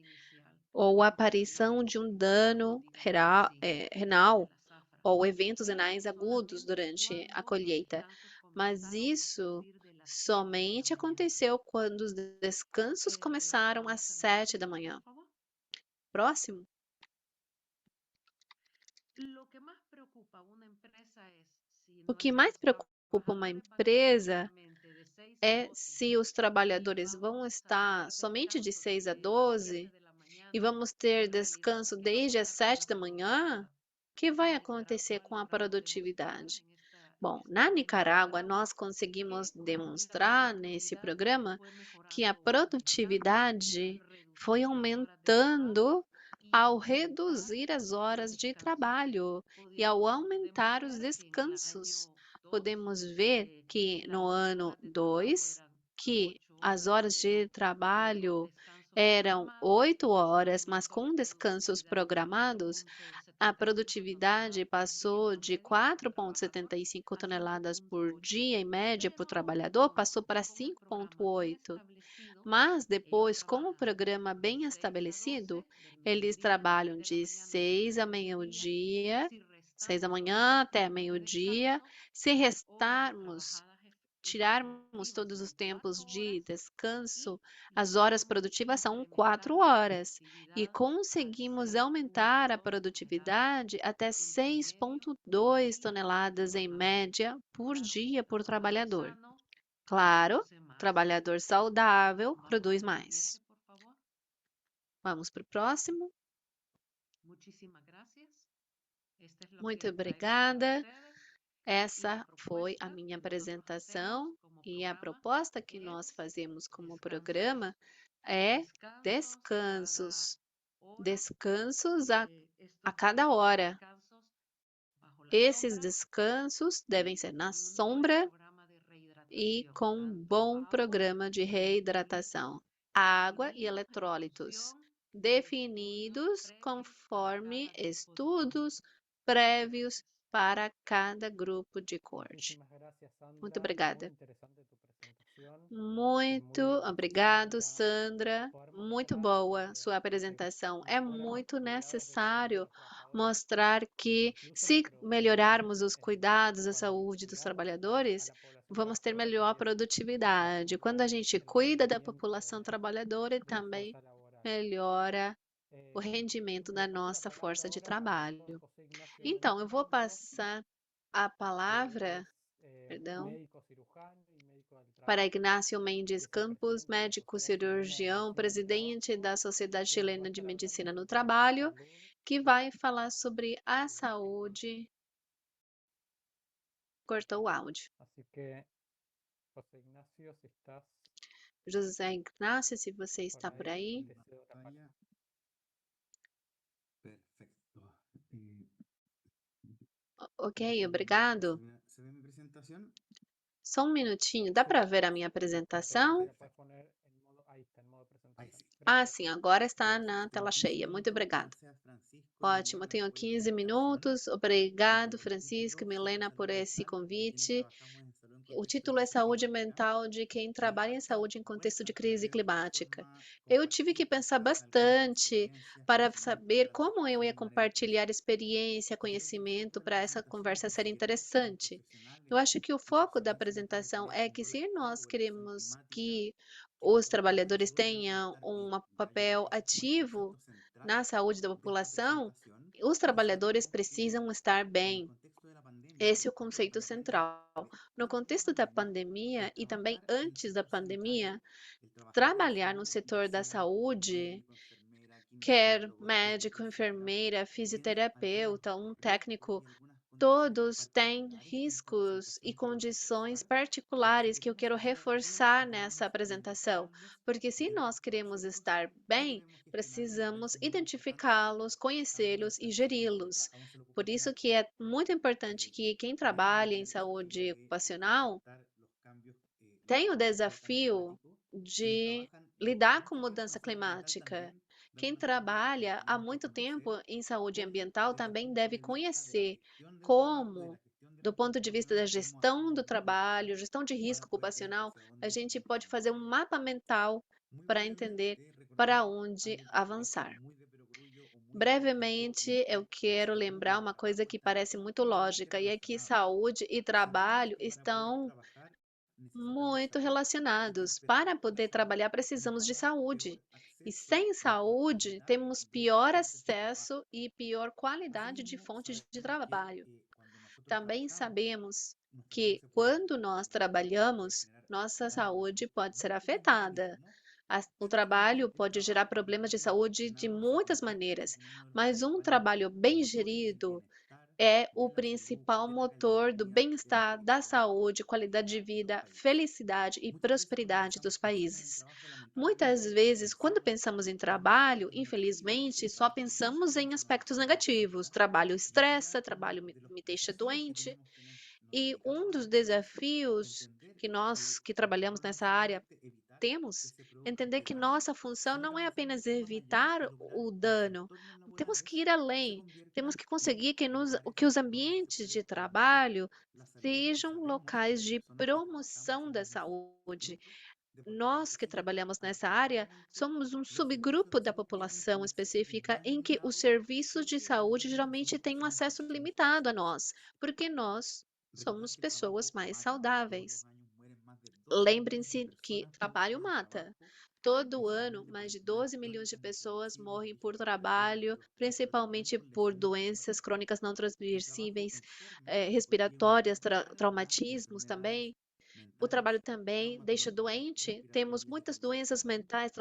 ou a aparição de um dano renal ou eventos renais agudos durante a colheita. Mas isso somente aconteceu quando os descansos começaram às 7 da manhã. Próximo. O que mais preocupa uma empresa é se os trabalhadores vão estar somente de 6 a 12 e vamos ter descanso desde as 7 da manhã. O que vai acontecer com a produtividade? Bom, na Nicarágua, nós conseguimos demonstrar nesse programa que a produtividade foi aumentando ao reduzir as horas de trabalho e ao aumentar os descansos. Podemos ver que no ano 2, que as horas de trabalho eram 8 horas, mas com descansos programados, a produtividade passou de 4,75 toneladas por dia, em média, por trabalhador, passou para 5,8. Mas depois, com o programa bem estabelecido, eles trabalham de 6 a meio-dia, 6 da manhã até meio-dia. Se tirarmos todos os tempos de descanso, as horas produtivas são 4 horas e conseguimos aumentar a produtividade até 6,2 toneladas em média por dia por trabalhador. Claro, trabalhador saudável produz mais. Vamos para o próximo. Muito obrigada. Essa foi a minha apresentação e a proposta que nós fazemos como programa é descansos. Descansos a cada hora. Esses descansos devem ser na sombra e com um bom programa de reidratação. Água e eletrólitos definidos conforme estudos prévios para cada grupo de corte. Muito obrigada. Muito obrigado, Sandra. Muito boa sua apresentação. É muito necessário mostrar que, se melhorarmos os cuidados à saúde dos trabalhadores, vamos ter melhor produtividade. Quando a gente cuida da população trabalhadora, também melhora o rendimento da nossa força de trabalho. Então, eu vou passar a palavra, perdão, para Ignácio Mendes Campos, médico cirurgião, presidente da Sociedade Chilena de Medicina no Trabalho, que vai falar sobre a saúde. Cortou o áudio. José Ignácio, se você está por aí. Perfecto. Ok, obrigado. ¿Se ve mi presentación? Só um minutinho. Dá para ver a minha apresentação? Ahí sí. Ah, sim, agora está na Perfecto. tela Tengo 15 cheia. Muito minutos. obrigada. Gracias, Francisco y Ótimo, Milena, tenho por esta 15 invitación. minutos. El Obrigado, primer Francisco e título se Milena, llama por Salud esse mental de quienes convite. trabajamos en salud en O contexto de título é crisis Saúde climática Mental de quem y trabalha em abarca saúde em contexto de resaltar crise de alguna climática. forma Eu tive que compartir pensar algunas bastante experiencias, para conocimientos de saber la como eu ia profesión maneras. compartilhar experiência, Creo que el foco conhecimento de la para essa presentación es conversa ser decir que como interessante. Eu profesionales acho que o y foco da personas sin apresentação requerir é un que, rol se activo nós o elección queremos climática, que que el os profesional de trabalhadores salud debe tenham adoptar um la papel hipótesis o el ativo concepto central na saúde da de esta população, presentación os y trabalhadores decirles que precisam estar en el bem. contexto de la pandemia, Esse é o conceito cuando previo central. o No después de la contexto da pandemia, pandemia el e também trabajar en el antes da sector sanitario, pandemia, el trabajar en la trabalhar no salud, ya setor da sea saúde, médico, enfermera, quer kinesiólogo, médico, técnico, etcétera, enfermeira, tiene algunos fisioterapeuta, um riesgos técnico, y algunas condiciones todos têm particulares en esta riscos e presentación que voy a condições expresar, porque si particulares que eu queremos quero hacer bien, reforçar nessa debemos apresentação. identificarlos, Porque, se ver nós los queremos conceptos estar y bem, debemos gestionar las precisamos diferencias más importantes cuando identificá-los, trabajamos en conhecê-los e esta cuando geri-los. trabajamos en lo Por isso ocupacional. que é muito importante que quem Primero me trabalha em gustaría decir saúde que ocupacional resaltar los cambios, tem o el cambio desafio climático, quienes de trabajan lidar com mucho tiempo mudança en salud mental climática. también, de Quem alguna forma, trabalha há tienen que muito tempo conocer em saúde cómo, ambiental desde el também punto deve de vista de la conhecer gestión del trabajo, de como, la gestión de do riesgo ponto de vista da ocupacional, podemos hacer gestão do un mapa trabalho, gestão de risco para poder ver ocupacional, hacia a dónde gente pode fazer dirigirnos. um mapa mental Muy para entender brevemente, para recordar onde algo que parece avançar. muy de perogrullo o muy lógico y es Brevemente, eu que quero salud y lembrar el uma coisa trabajo que están parece muito íntimamente lógica, e é que relacionados. saúde e Sabemos trabalho que para poder estão trabajar necesitamos muito salud y que relacionados. Para esperar la poder salud trabalhar, nos precisamos va a de dar saúde. peor E acceso, sem mejor saúde, calidad temos de pior fuentes de trabajo. acesso e pior qualidade de Asimismo, fontes de sabemos que trabalho. cuando nosotros Também trabajamos, sabemos nuestra salud que, se puede quando afectar. nós Esto puede trabalhamos, generar nossa daños saúde pode ser múltiples del afetada. organismo, O pero también trabalho el pode gerar trabajo problemas de adecuado y saúde de gestionado se muitas convierte maneiras, en uno de los mas um principales trabalho bem motores del gerido bienestar, é o de la salud, principal de la calidad de motor do vida, de la bem-estar, da felicidad saúde, qualidade de para los vida, países. felicidade e Muchas veces cuando prosperidade pensamos dos pensamos en el países. trabajo, Muitas lamentablemente vezes, quando pensamos pensamos em en los trabalho, aspectos negativos infelizmente, del só trabajo que no pensamos em siempre son los aspectos que nos negativos. gusta. Trabalho Y decía estressa, uno trabalho me, de los me deixa desafíos que doente. tenemos quienes nos E dedicamos um a dos esto es desafios entender que nós que que no trabalhamos podemos nessa área simplemente evitar que temos, se produzcan entender que pegados nossa função sin não é trabajar apenas mucho más allá evitar y lograr o que los dano, entornos temos que laborales ir se além, temos conviertan que en conseguir que lugares os donde se ambientes puede de promover trabalho la salud y sejam sabemos que locais las de personas que trabajamos promoção da somos un saúde. subgrupo de población Nós que específica trabalhamos a la nessa que área generalmente somos um los servicios subgrupo de da salud tienen população un acceso específica más em que os limitado serviços de porque saúde lamentablemente geralmente somos têm um personas en acesso posición de limitado a privilegio. nós, porque nós Recordar somos que el pessoas trabajo mais mata, todos los saudáveis. años mueren más de 12 millones de Lembrem-se que personas trabalho por el mata. trabajo, Todo ano, principalmente por mais de enfermedades 12 milhões de crónicas no pessoas transmisibles de morrem origen por sexual, trabalho, principalmente reproductivos, por lesiones doenças psicológicas. crônicas não El trabajo transmissíveis, enferma porque es un respiratórias, agente clave para traumatismos enfermedades também. O trabalho mentales, também deixa traumatológicas, doente. Temos respiratorias y muitas doenças cardiovasculares. mentais,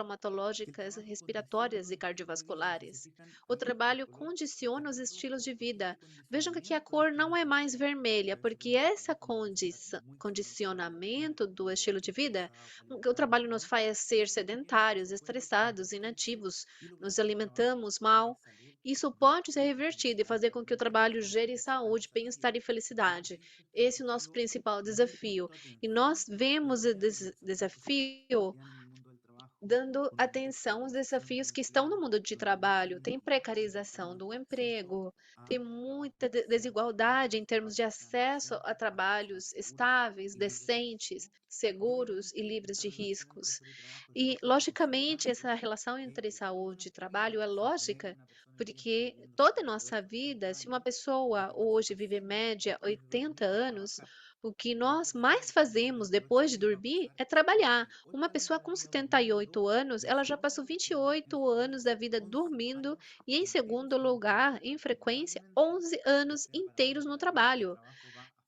Que el traumatológicas, trabajo condiciona respiratórias los e estilos de vida, si se cardiovasculares. fijan, O ahí el trabalho color condiciona os llama estilos rojo de porque vida. este Vejam que a condicionamiento de cor estilos não é de mais vida vermelha, puede ser porque un essa trabajo que resulta condição, muy cansado, muy condicionamento do repetitivo, estilo de vida, estresado, o trabalho nos alimentado faz y ser esto requiere que sedentários, se pueda estressados, invertirse inativos, y lograr nos que el trabajo alimentamos genere mal. salud, Isso pode ser bienestar y revertido e felicidad fazer com que o realmente en el trabalho trabajo. gere Ese es el saúde, desafío. bem-estar e Y por felicidade. eso es que Esse é o nosso requiero principal darle desafio. justo E atención nós a vemos esta o área de las personas que desafio trabajan en el mundo del trabajo dando atenção aos desafios que estão no mundo de trabalho. Tem precarização do emprego, tem muita desigualdade em termos de acesso a trabalhos estáveis, decentes, seguros e livres de riscos. E, logicamente, essa relação entre saúde e trabalho é lógica, porque toda a nossa vida, se uma pessoa hoje vive em média 80 anos, o que nós mais fazemos depois de dormir é trabalhar. Uma pessoa com 78 anos, ela já passou 28 anos da vida dormindo e, em segundo lugar, em frequência, 11 anos inteiros no trabalho.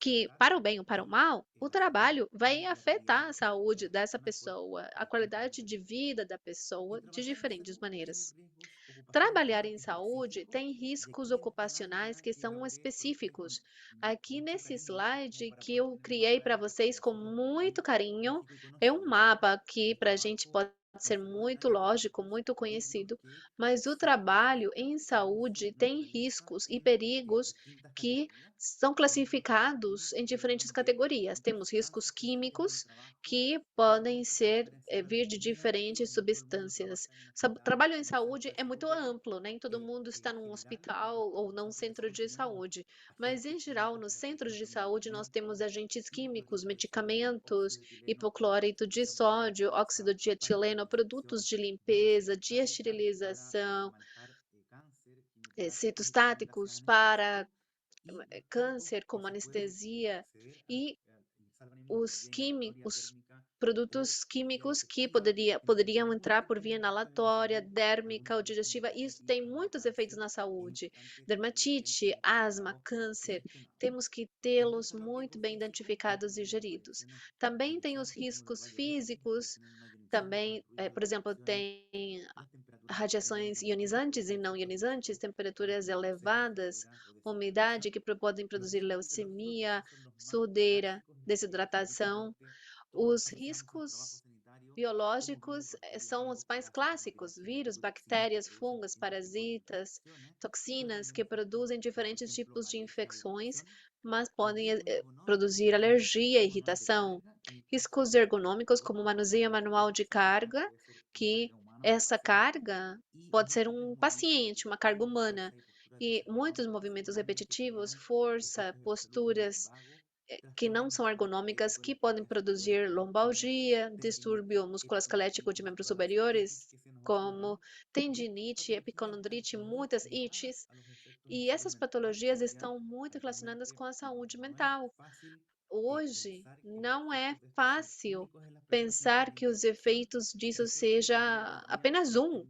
Que, para o bem ou para o mal, o trabalho vai afetar a saúde dessa pessoa, a qualidade de vida da pessoa de diferentes maneiras. Trabalhar em saúde tem riscos ocupacionais que são específicos. Aqui nesse slide que eu criei para vocês com muito carinho, é um mapa aqui para a gente pode ser muito lógico, muito conhecido, mas o trabalho em saúde tem riscos e perigos que são classificados em diferentes categorias. Temos riscos químicos que podem ser vir de diferentes substâncias. Trabalho em saúde é muito amplo, nem todo mundo está num hospital ou num centro de saúde, mas em geral, nos centros de saúde nós temos agentes químicos, medicamentos, hipoclorito de sódio, óxido de etileno, produtos de limpeza, de esterilização, citostáticos para câncer, como anestesia, e os produtos químicos que poderiam entrar por via inalatória, dérmica ou digestiva, isso tem muitos efeitos na saúde. Dermatite, asma, câncer, temos que tê-los muito bem identificados e geridos. Também tem os riscos físicos, também, por exemplo, tem radiações ionizantes e não ionizantes, temperaturas elevadas, umidade que podem produzir leucemia, surdeira, desidratação. Os riscos biológicos são os mais clássicos: vírus, bactérias, fungos, parasitas, toxinas que produzem diferentes tipos de infecções, mas podem produzir alergia, irritação. Riscos ergonômicos, como manuseio manual de carga, que essa carga pode ser um paciente, uma carga humana. E muitos movimentos repetitivos, força, posturas que não são ergonômicas, que podem produzir lombalgia, distúrbio musculoesquelético de membros superiores, como tendinite, epicondilite, muitas ites, e essas patologias estão muito relacionadas com a saúde mental. Hoje não é fácil pensar que os efeitos disso seja apenas um.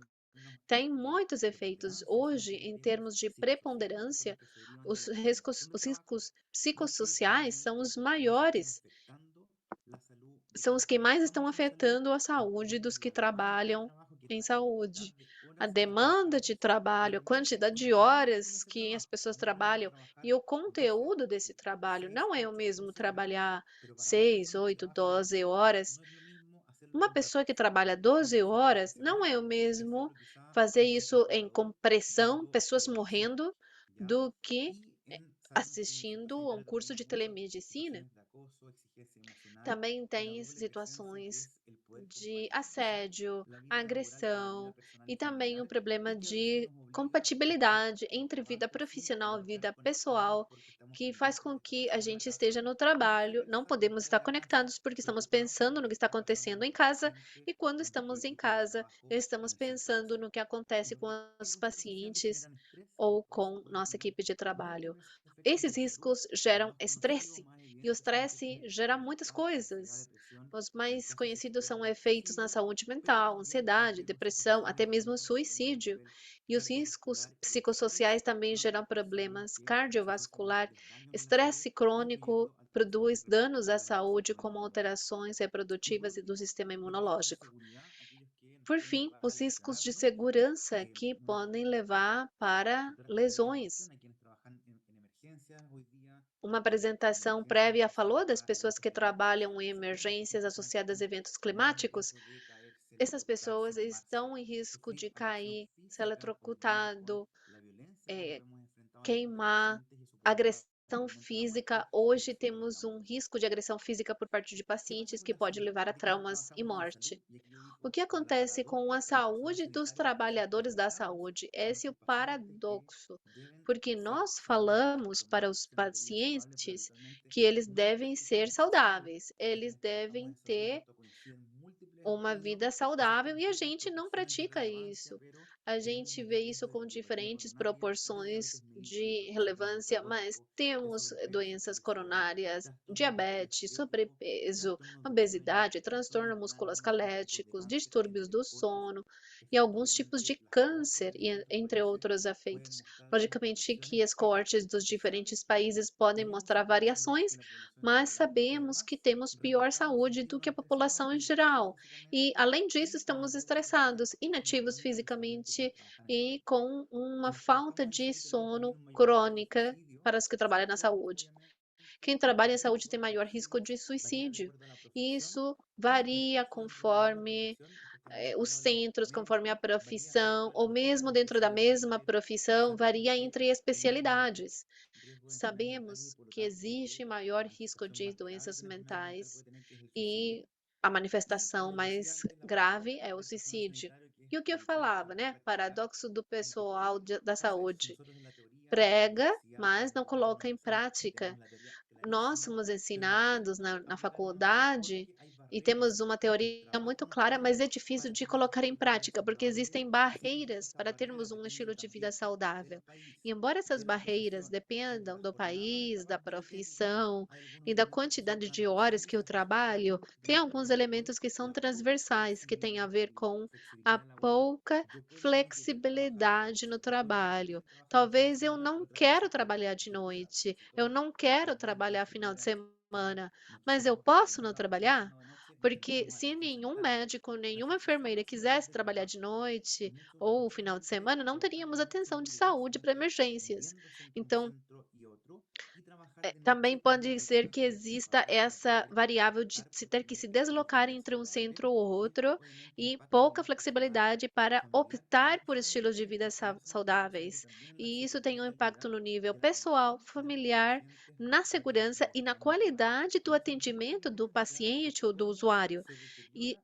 Tem muitos efeitos. Hoje, em termos de preponderância, os riscos psicossociais são os maiores, são os que mais estão afetando a saúde dos que trabalham em saúde. A demanda de trabalho, a quantidade de horas que as pessoas trabalham e o conteúdo desse trabalho não é o mesmo trabalhar 6, 8, 12 horas. Uma pessoa que trabalha 12 horas não é o mesmo fazer isso em compressão, pessoas morrendo, do que assistindo a um curso de telemedicina. Também tem situações de assédio, agressão e também o problema de compatibilidade entre vida profissional e vida pessoal, que faz com que a gente esteja no trabalho, não podemos estar conectados porque estamos pensando no que está acontecendo em casa, e quando estamos em casa, estamos pensando no que acontece com os pacientes ou com nossa equipe de trabalho. Esses riscos geram estresse, e o estresse gera muitas coisas. Os mais conhecidos são efeitos na saúde mental, ansiedade, depressão, até mesmo suicídio. E os riscos psicossociais também geram problemas cardiovasculares. Estresse crônico produz danos à saúde, como alterações reprodutivas e do sistema imunológico. Por fim, os riscos de segurança que podem levar para lesões. Uma apresentação prévia falou das pessoas que trabalham em emergências associadas a eventos climáticos. Essas pessoas estão em risco de cair, ser eletrocutado, queimar, agressão agressão física. Hoje temos um risco de agressão física por parte de pacientes que pode levar a traumas e morte. O que acontece com a saúde dos trabalhadores da saúde? Esse é o paradoxo, porque nós falamos para os pacientes que eles devem ser saudáveis, eles devem ter uma vida saudável e a gente não pratica isso. A gente vê isso com diferentes proporções de relevância, mas temos doenças coronárias, diabetes, sobrepeso, obesidade, transtorno musculoesqueléticos, distúrbios do sono e alguns tipos de câncer, entre outros efeitos. Logicamente que as coortes dos diferentes países podem mostrar variações, mas sabemos que temos pior saúde do que a população em geral. E, além disso, estamos estressados, inativos fisicamente e com uma falta de sono crônica para os que trabalham na saúde. Quem trabalha em saúde tem maior risco de suicídio. E isso varia conforme os centros, conforme a profissão, ou mesmo dentro da mesma profissão, varia entre especialidades. Sabemos que existe maior risco de doenças mentais e a manifestação mais grave é o suicídio. E o que eu falava, né? Paradoxo do pessoal da saúde. Prega, mas não coloca em prática. Nós somos ensinados na faculdade e temos uma teoria muito clara, mas é difícil de colocar em prática, porque existem barreiras para termos um estilo de vida saudável. E embora essas barreiras dependam do país, da profissão e da quantidade de horas que eu trabalho, tem alguns elementos que são transversais, que têm a ver com a pouca flexibilidade no trabalho. Talvez eu não quero trabalhar de noite, eu não quero trabalhar final de semana, mas eu posso não trabalhar? Porque se nenhum médico, nenhuma enfermeira quisesse trabalhar de noite ou final de semana, não teríamos atenção de saúde para emergências. Então, também pode ser que exista essa variável de se ter que se deslocar entre um centro ou outro e pouca flexibilidade para optar por estilos de vida saudáveis. E isso tem um impacto no nível pessoal, familiar, na segurança e na qualidade do atendimento do paciente ou do usuário. E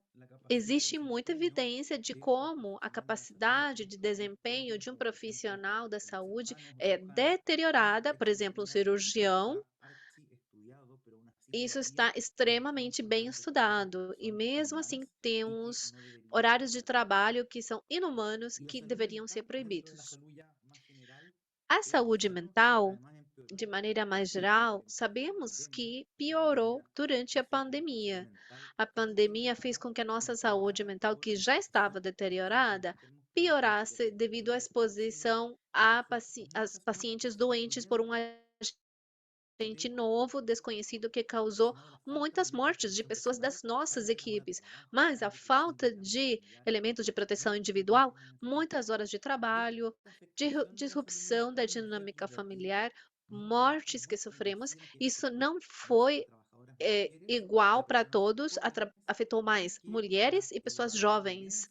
existe muita evidência de como a capacidade de desempenho de um profissional da saúde é deteriorada, por exemplo, um cirurgião. Isso está extremamente bem estudado e mesmo assim temos horários de trabalho que são inumanos que deveriam ser proibidos. A saúde mental, de maneira mais geral, sabemos que piorou durante a pandemia. A pandemia fez com que a nossa saúde mental, que já estava deteriorada, piorasse devido à exposição a pacientes doentes por um agente novo, desconhecido, que causou muitas mortes de pessoas das nossas equipes. Mas a falta de elementos de proteção individual, muitas horas de trabalho, disrupção da dinâmica familiar, mortes que sofremos, isso não foi igual para todos, afetou mais mulheres e pessoas jovens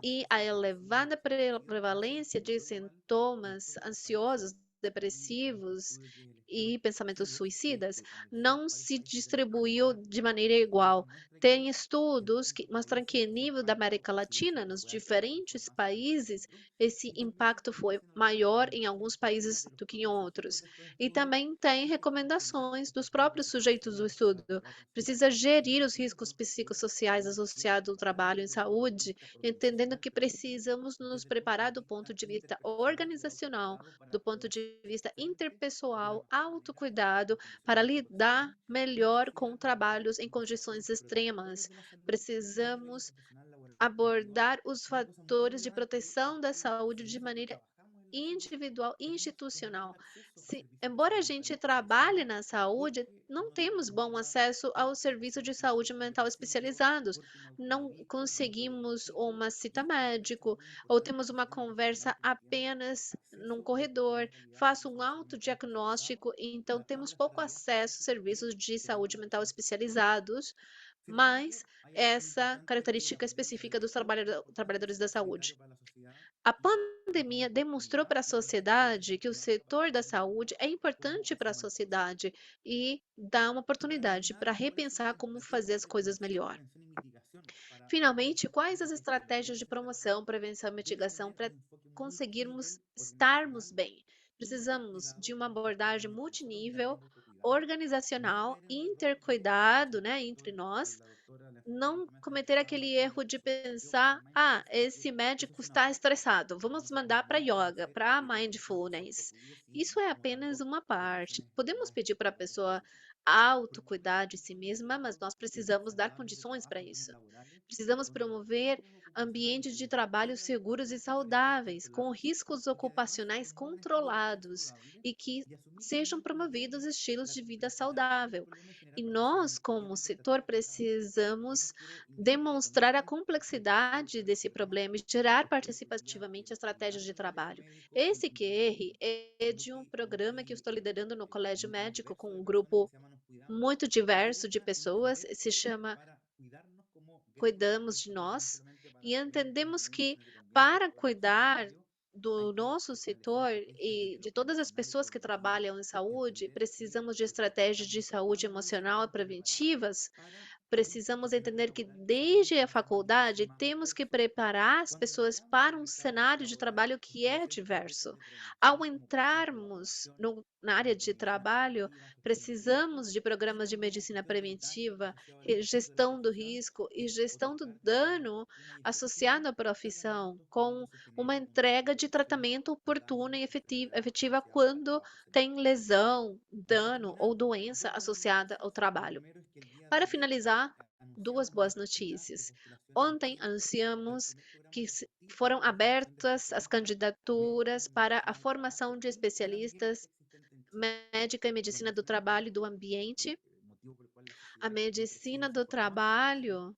e a elevada prevalência de sintomas ansiosos, depressivos e pensamentos suicidas não se distribuiu de maneira igual. Tem estudos que mostram que, em nível da América Latina, nos diferentes países, esse impacto foi maior em alguns países do que em outros. E também tem recomendações dos próprios sujeitos do estudo. Precisa gerir os riscos psicossociais associados ao trabalho em saúde, entendendo que precisamos nos preparar do ponto de vista organizacional, do ponto de vista interpessoal, autocuidado, para lidar melhor com trabalhos em condições extremas. Precisamos abordar os fatores de proteção da saúde de maneira individual e institucional. Embora a gente trabalhe na saúde, não temos bom acesso aos serviços de saúde mental especializados, não conseguimos uma cita médico, ou temos uma conversa apenas num corredor, faço um autodiagnóstico, então temos pouco acesso a serviços de saúde mental especializados mais essa característica específica dos trabalhadores da saúde. A pandemia demonstrou para a sociedade que o setor da saúde é importante para a sociedade e dá uma oportunidade para repensar como fazer as coisas melhor. Finalmente, quais as estratégias de promoção, prevenção e mitigação para conseguirmos estarmos bem? Precisamos de uma abordagem multinível, organizacional, intercuidado, né, entre nós, não cometer aquele erro de pensar: "Ah, esse médico está estressado, vamos mandar para yoga, para mindfulness". Isso é apenas uma parte. Podemos pedir para a pessoa autocuidar de si mesma, mas nós precisamos dar condições para isso. Precisamos promover ambientes de trabalho seguros e saudáveis, com riscos ocupacionais controlados e que sejam promovidos estilos de vida saudável. E nós, como setor, precisamos demonstrar a complexidade desse problema e gerar participativamente estratégias de trabalho. Esse QR é de um programa que eu estou liderando no Colégio Médico com um grupo muito diverso de pessoas, se chama Cuidamos de Nós, e entendemos que para cuidar do nosso setor e de todas as pessoas que trabalham em saúde, precisamos de estratégias de saúde emocional preventivas. Precisamos entender que desde a faculdade temos que preparar as pessoas para um cenário de trabalho que é diverso. Ao entrarmos na área de trabalho, precisamos de programas de medicina preventiva, gestão do risco e gestão do dano associado à profissão, com uma entrega de tratamento oportuna e efetiva quando tem lesão, dano ou doença associada ao trabalho. Para finalizar, duas boas notícias. Ontem anunciamos que foram abertas as candidaturas para a formação de especialistas médica e medicina do trabalho e do ambiente. A medicina do trabalho,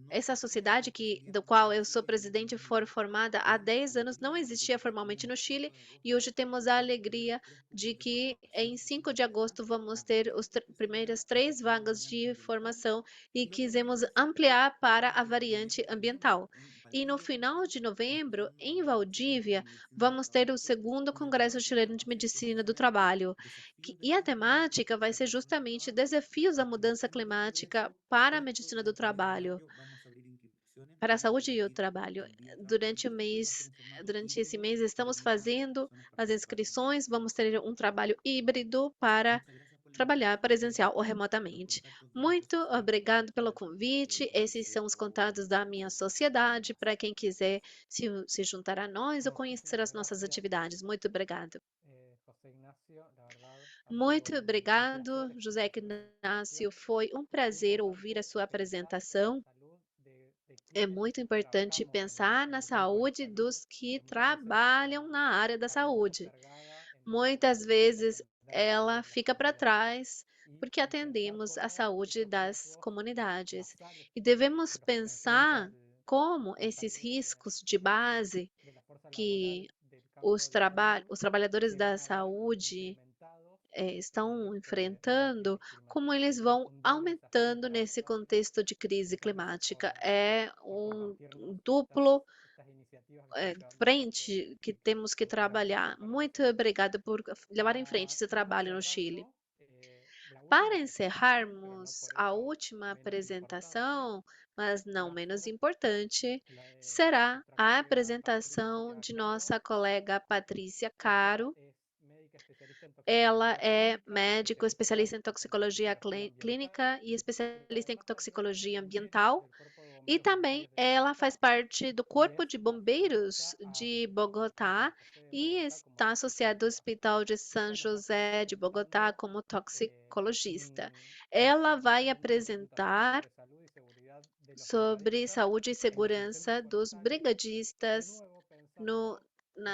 essa sociedade do qual eu sou presidente foi formada há 10 anos, não existia formalmente no Chile, e hoje temos a alegria de que em 5 de agosto vamos ter as primeiras 3 vagas de formação e quisemos ampliar para a variante ambiental. E no final de novembro, em Valdívia, vamos ter o segundo Congresso Chileno de Medicina do Trabalho. E a temática vai ser justamente desafios à mudança climática para a medicina do trabalho, para a saúde e o trabalho. Durante o mês, durante esse mês, estamos fazendo as inscrições, vamos ter um trabalho híbrido para trabalhar presencial ou remotamente. Muito obrigado pelo convite. Esses são os contatos da minha sociedade para quem quiser se juntar a nós ou conhecer as nossas atividades. Muito obrigado. José Ignacio, la verdad ha Muito sido un obrigado, placer José Ignácio. ver Foi um lo prazer ouvir a importante sua es pensar en la apresentação. salud de É quienes muito importante trabajamos pensar na en el campo de la saúde salud, dos que que muchas veces trabalham na área da ha quedado saúde. postergada en Muitas los vezes representantes ela de las fica para comunidades trás porque y pensar atendemos a cómo saúde esos das riesgos comunidades. basales E devemos que nos enfrenta pensar como la esses salud riscos de base de la fuerza que laboral del campo de salud os trabalhadores se da van a ver saúde incrementados estão por enfrentando, crisis como climática. eles Es vão un doble desafío aumentando para nesse todos contexto de y crise por eso climática. É por um compartirnos duplo estas iniciativas que están llevando adelante frente que temos que el Congreso trabalhar. para Muito nosotros. obrigada por levar em frente Para esse irnos trabalho no Chile. cerrando, la Para última presentación, pero no encerrarmos, por a eso última menos importante, apresentação, mas não va a menos ser importante, la de será nuestra a colega Patricia apresentação de Caro. nossa colega Patrícia Ella Caro. es médica especialista en Ela toxicología é clínica y médico especialista especialista em en toxicologia toxicología ambiental, clínica e pero especialista em además también toxicologia es ambiental. del Cuerpo de E Bomberos também Voluntarios de ela faz Bogotá parte do y Corpo es de Bombeiros adscrita de al Hospital San Bogotá José de e Bogotá como está associada ao toxicóloga. Hospital de São Ella nos va a seguir José de Bogotá comentando como toxicologista. un, Ela vai una presentación apresentar sobre salud y seguridad de los sobre brigadistas saúde e en los incendios segurança dos forestales, de brigadistas nuevo no, pensando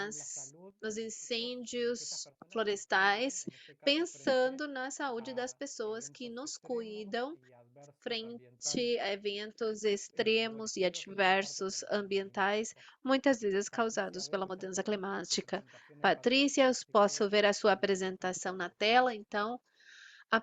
en la nas, salud nos que estas incêndios personas nos brindan, florestais, en este caso frente pensando na saúde das a pessoas que eventos nos extremos cuidam y adversos frente ambientales a eventos favorecidos extremos e en gran parte por adversos el cambio ambientais, climático. muitas vezes Patricia, causados pela vemos mudança aquí su climática. presentación en Patrícia, pantalla, eu así posso que ver a sua le damos apresentação paso na a tela, então, a-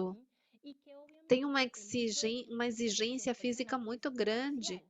Certo. tem uma exigência física muito grande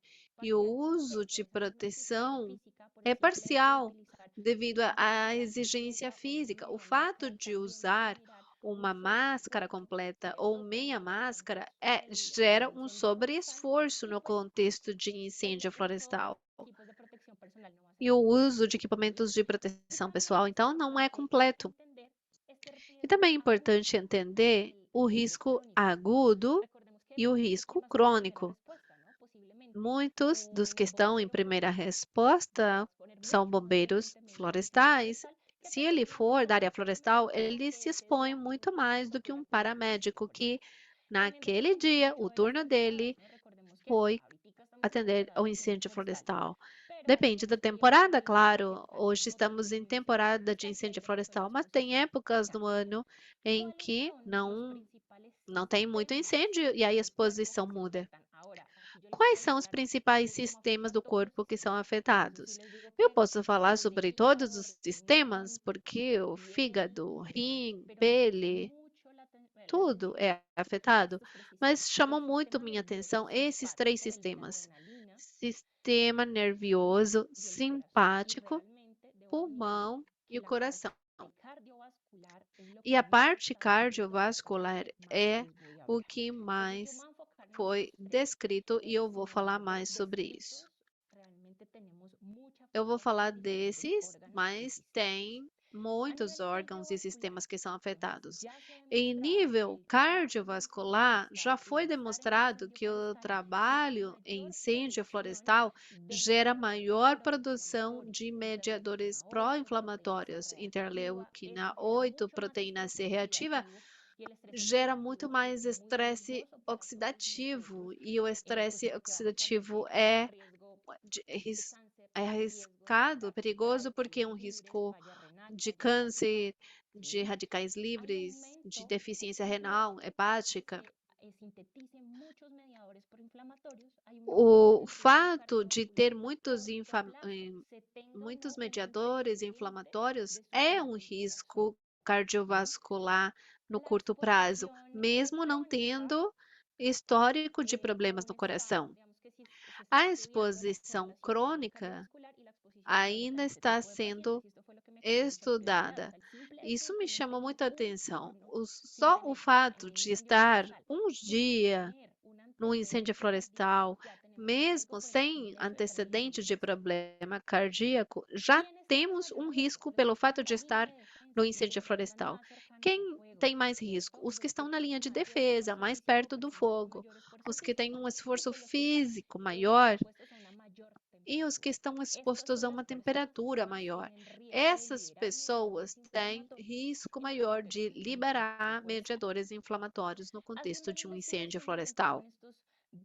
e o uso de proteção é parcial devido à exigência física. O fato de usar uma máscara completa ou meia máscara gera um sobreesforço no contexto de incêndio florestal. Tipos de protección personal no va a ser E o lo mismo. uso de equipamentos de proteção pessoal, então, não é completo. Entender este E riesgo também é agudo importante entender y o el riesgo risco crónico. agudo Recordemos que e o estos risco climas son de primera crônico. respuesta, ¿no? Posiblemente Muitos dos que un estão em bombero primeira forestal se va a resposta exponer são mucho más bombeiros frecuentemente a un incendio florestais. forestal que Se ele for posiblemente da área un florestal, paramédico ele que se ese expõe día muito mais do que um combatió un incendio paramédico que, forestal. También naquele recordemos dia, o mucho de las turno dele temporadas, ¿no? Recordemos que foi ahorita estamos en atender temporada ao de incendios incêndio forestales, florestal. pero Depende da sabemos que llega temporada, una claro. época en el Hoje que no estamos tenemos em un incendio temporada de forestal y incêndio hay otros florestal, días mas donde tem sí. épocas do ano em ¿Cuáles que son los não principales não tem muito sistemas incêndio e que aí a el cuerpo exposição muda. afectan? Ahora, aquí yo les Quais puedo são os mostrar principais cómo sistemas afecta do todos los corpo que são sistemas. Eso sí afetados? les digo Eu que posso falar desde sobre todos hígado, os sistemas, riñón, porque o piel fígado, y demás, rim, pero me llama pele, mucho la tudo atención é afetado, estos tres mas sistemas. chamam El muito sistema minha nervioso atenção esses três simpático, el de la sistemas: adrenalina sistema nervioso y el corazón. Y simpático, realmente debo admitir pulmão que e o la parte coração. cardiovascular es lo E que a más parte está descrito en las zonas cardiovascular de más é riesgo de o hablar. que Entonces yo me mais voy a enfocar en foi estos tres. descrito e eu vou Sin falar embargo, mais sobre isso. descritos realmente tenemos mucha Eu vou afectación falar de diferentes desses, órganos y mas sistemas. tem A muitos nivel órgãos e cardiovascular, sistemas que são entonces afetados. ya se ha Em demostrado que nível el trabajo en incendio cardiovascular, já forestal y el foi estar en un demonstrado incendio que o forestal tiene trabalho em mayor incêndio producción florestal de gera mediadores maior produção proinflamatorios, de mediadores interleuquina 8, proteína C pró-inflamatórios, reactiva, interleuquina eso genera 8, mucho más proteína estrés C reativa, oxidativo y el estrés gera muito oxidativo mais es muy estresse riesgoso para todos oxidativo nosotros, e o pues estresse porque va a afectar oxidativo muchísimo, é riesgo de- de arris- cáncer, é riesgo de arriscado, ataques perigoso, porque é um radicales libres, risco falla renal, de falla hepática, câncer, de ¿sí? radicais Hay livres, de aumento, o deficiência por renal, riesgo de hepática. que sinteticen muchos mediadores proinflamatorios, hay un aumento O del riesgo fato de ter cardiovascular a corto plazo. Se tenga o muitos no un buen mediadores expediente inflamatórios de é um suficiente inflamación, risco ¿sí? cardiovascular no La curto prazo, exposición mesmo não crónica tendo histórico de problemas aún no está, coração. digamos que sí se está A estudiando la exposição correlación crônica cardiovascular y la exposición crónica ainda en este está tipo de sendo pacientes, y esto fue lo que me causó mucha curiosidad. O estudada. sea, el simple hecho de Isso me que uno esté chama por muita un atenção. turno sin Só o tener en fato un de incendio estar forestal, uns sin dias tener un no incêndio antecedente cardíaco, florestal, ya tenemos un riesgo mesmo por el sem simple hecho de estar en un incendio antecedentes de forestal. problema cardíaco, já ¿Quiénes tienen temos mayor um riesgo? risco Los que pelo están fato en de la línea estar de no defensa, los que se incêndio encuentran florestal. más cercanos al Quem fuego, tem mais risco? ¿cierto? Os que Los que estão na linha tienen de mayor defesa, capacidad mais física perto do ocasionando fogo. mayor esfuerzo Os que têm físico um y esforço pues los que están físico maior expuestos a una mayor e os temperatura. que estão Estas expostos son a las uma personas temperatura que más maior. tienen riesgo de Essas liberar mediadores pessoas têm inflamatorios risco en el maior de contexto de un incendio liberar forestal. mediadores inflamatórios no contexto Haciendo la de um incêndio investigación encontraron florestal. estos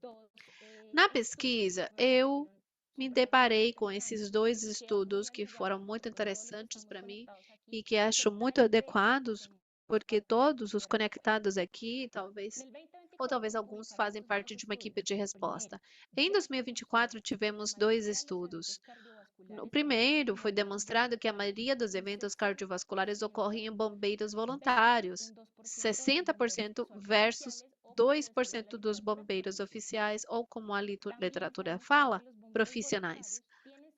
dos Na estudios pesquisa, que me eu parecieron me supremamente deparei com esses interesantes, dois que estudos apoyan, que digamos, foram a muito nosotros todos los que interessantes estamos para mim conectados aquí, e que que acho muito tal vez adequados, hacemos porque parte de un todos equipo os de respuesta. conectados aqui, En talvez, el ou 2024 talvez se alguns publicaron fazem estos dos parte de uma equipe estudios. de Primero, resposta. Em ya se demostró 2024, que la tivemos dois mayoría de los eventos estudos. No cardiovasculares ocurren primeiro, en foi bomberos demonstrado que a voluntarios. maioria dos Un eventos cardiovasculares 60% ocorrem em bombeiros versus voluntários, un 2% de los bomberos que 60% son versus oficiales o, por decirlo de la 2% dos literatura, bombeiros oficiais, profesionales. ou como a También se ha literatura demostrado fala, que los bomberos profissionais. voluntarios tienen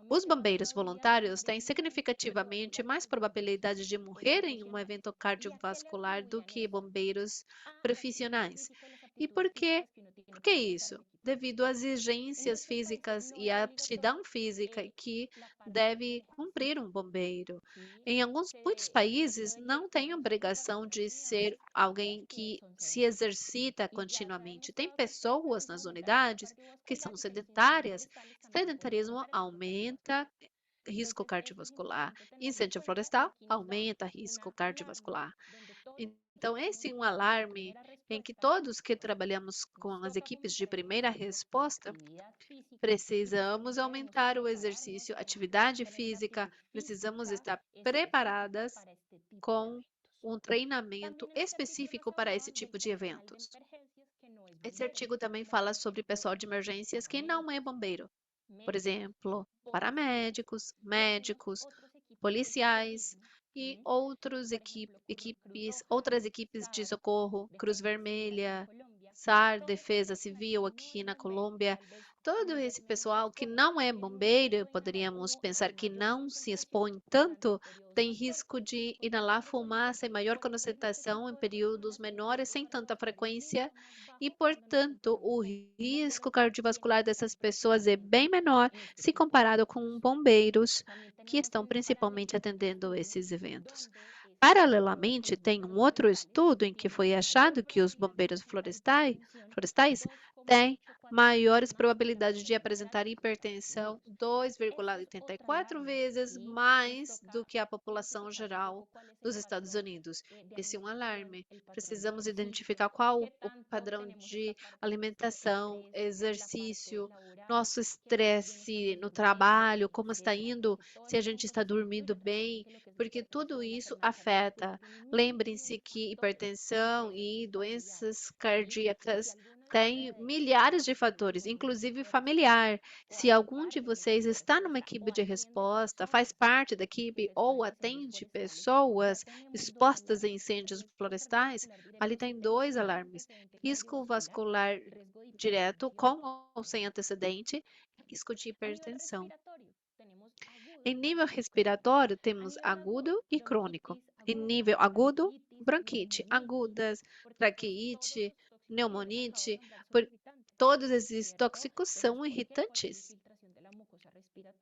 Os significativamente más bombeiros probabilidad de voluntários morir têm en incendios significativamente mais cardiovasculares que probabilidade de morrer em um profesionales. evento ¿Y a qué le cardiovascular do atribuían que esto? bombeiros A la actividad profissionais. física y las E aptitudes por quê? físicas que uno tiene Por que para realizar el isso? equipo de Devido às respuesta. En exigências muchos países físicas no e es à aptidão obligatorio física que la parte de deve cumprir ejercicio, um bombeiro. ¿sí? Em muitos El hecho países, de que não tem podemos encontrar obrigação otras de unidades ser médicas alguém que que son se sedentarias. exercita Y ya se ha continuamente. Tem demostrado que este pessoas descenso nas aumenta el riesgo unidades que são cardiovascular y que los incendios sedentárias. forestales también pueden Sedentarismo aumentar el riesgo aumenta cardiovascular. risco Entonces, eso es cardiovascular. importante tenerlo en Incêndio cuenta y florestal aquí nos da aumenta risco una alarma cardiovascular. donde todos los Então, que hemos esse é um estado en alarme primera em que respuesta, todos que pues trabalhamos com nos as toca equipes de fomentar el primeira ejercicio, la resposta, actividad física y pues precisamos debemos aumentar o prepararnos exercício, con atividade tener una física, actitud precisamos física estar específica preparadas para este tipo de com eventos. um treinamento También en este artículo específico nos para esse hablaban del tipo de personal de eventos. emergencias que no es Esse bombero, artigo também como por fala sobre pessoal ejemplo de los emergências que não é paramédicos, bombeiro. Por médicos, exemplo, policías paramédicos, y algunos médicos, otros equipos de policiais, socorrismo e ¿sí? Por ejemplo, Cruz Roja, outras equipes de SAR socorro, de Cruz Venezuela y en Vermelha, Colombia, SAR, todos estos Defesa Civil personajes no aqui es na donde Colômbia, tal vez todo esse mayormente se pessoal que exponen. não é En México bombeiro, y en Japón poderíamos hubo pensar que mayor não se concentración expõe durante tanto, periodos tem más risco cortos, de porque inalar estos son fumaça em maior por este concentração em tipo de períodos personas el menores, riesgo sem tanta cardiovascular es frequência, mucho más e, bajo cuando nos portanto, comparamos o con risco bomberos que cardiovascular dessas están pessoas é prácticamente bem menor en este se tipo de comparado com eventos. bombeiros También que tenemos estão un principalmente paralelamente atendendo estudio esses eventos. donde Paralelamente, los tem um bomberos outro forestales estudo em que tienen foi mayor achado que os probabilidad de bombeiros presentar florestais, hipertensión, florestais têm 2,84 veces maiores más que la probabilidades de población apresentar general de Estados hipertensão, Unidos. Esta es otra 2,84 alarma, vezes ¿sí? Nos mais do toca que a população identificar un geral poco cuál es el dos Estados patrón Unidos. de Esse é um alimentación, alarme. el patrón de Precisamos ejercicio, identificar qual qué o tanto padrão tenemos esa de parte de alimentação, estrés en la parte exercício, laboral, nosso que estamos bien estresse no durmiendo, trabalho, como está etcétera, indo, porque todas se a estas gente está composiciones dormindo influyen. Recuerden bem, que lo que es la porque tudo hipertensión y la isso enfermedad cardiovascular afeta. tienen Lembrem-se muchísimos que factores hipertensão e presentes y aliados, doenças ¿sí? Si cardíacas alguno de têm ustedes milhares de tiene fatores, algún inclusive tipo de respuesta familiar. o Se hace algum de parte de ese vocês equipo de está numa respuesta equipe o de atiende resposta, faz personas parte da que equipe se ou exponen a incendios atende forestales, ya pessoas tenemos dos expostas a alarmas, incêndios riesgo florestais, cardiovascular ali directo si tem tengo dois un alarmes: antecedente risco cardiovascular vascular y riesgo de direto, hipertensión. com ou sem antecedente, risco de A nivel hipertensão. respiratorio, tenemos Em agudo nível y crónico. respiratório, A temos nivel agudo, agudo e crônico. bronquitis Em aguda, nível agudo, bronquitis, bronquite, neumonitis, agudas, porque pues todos traqueite, los tóxicos que yo les acabo de pneumonite, nombrar son por irritantes, todos esses ¿cierto? tóxicos ¿Eso es são por qué? Porque hay irritantes. infiltración de la mucosa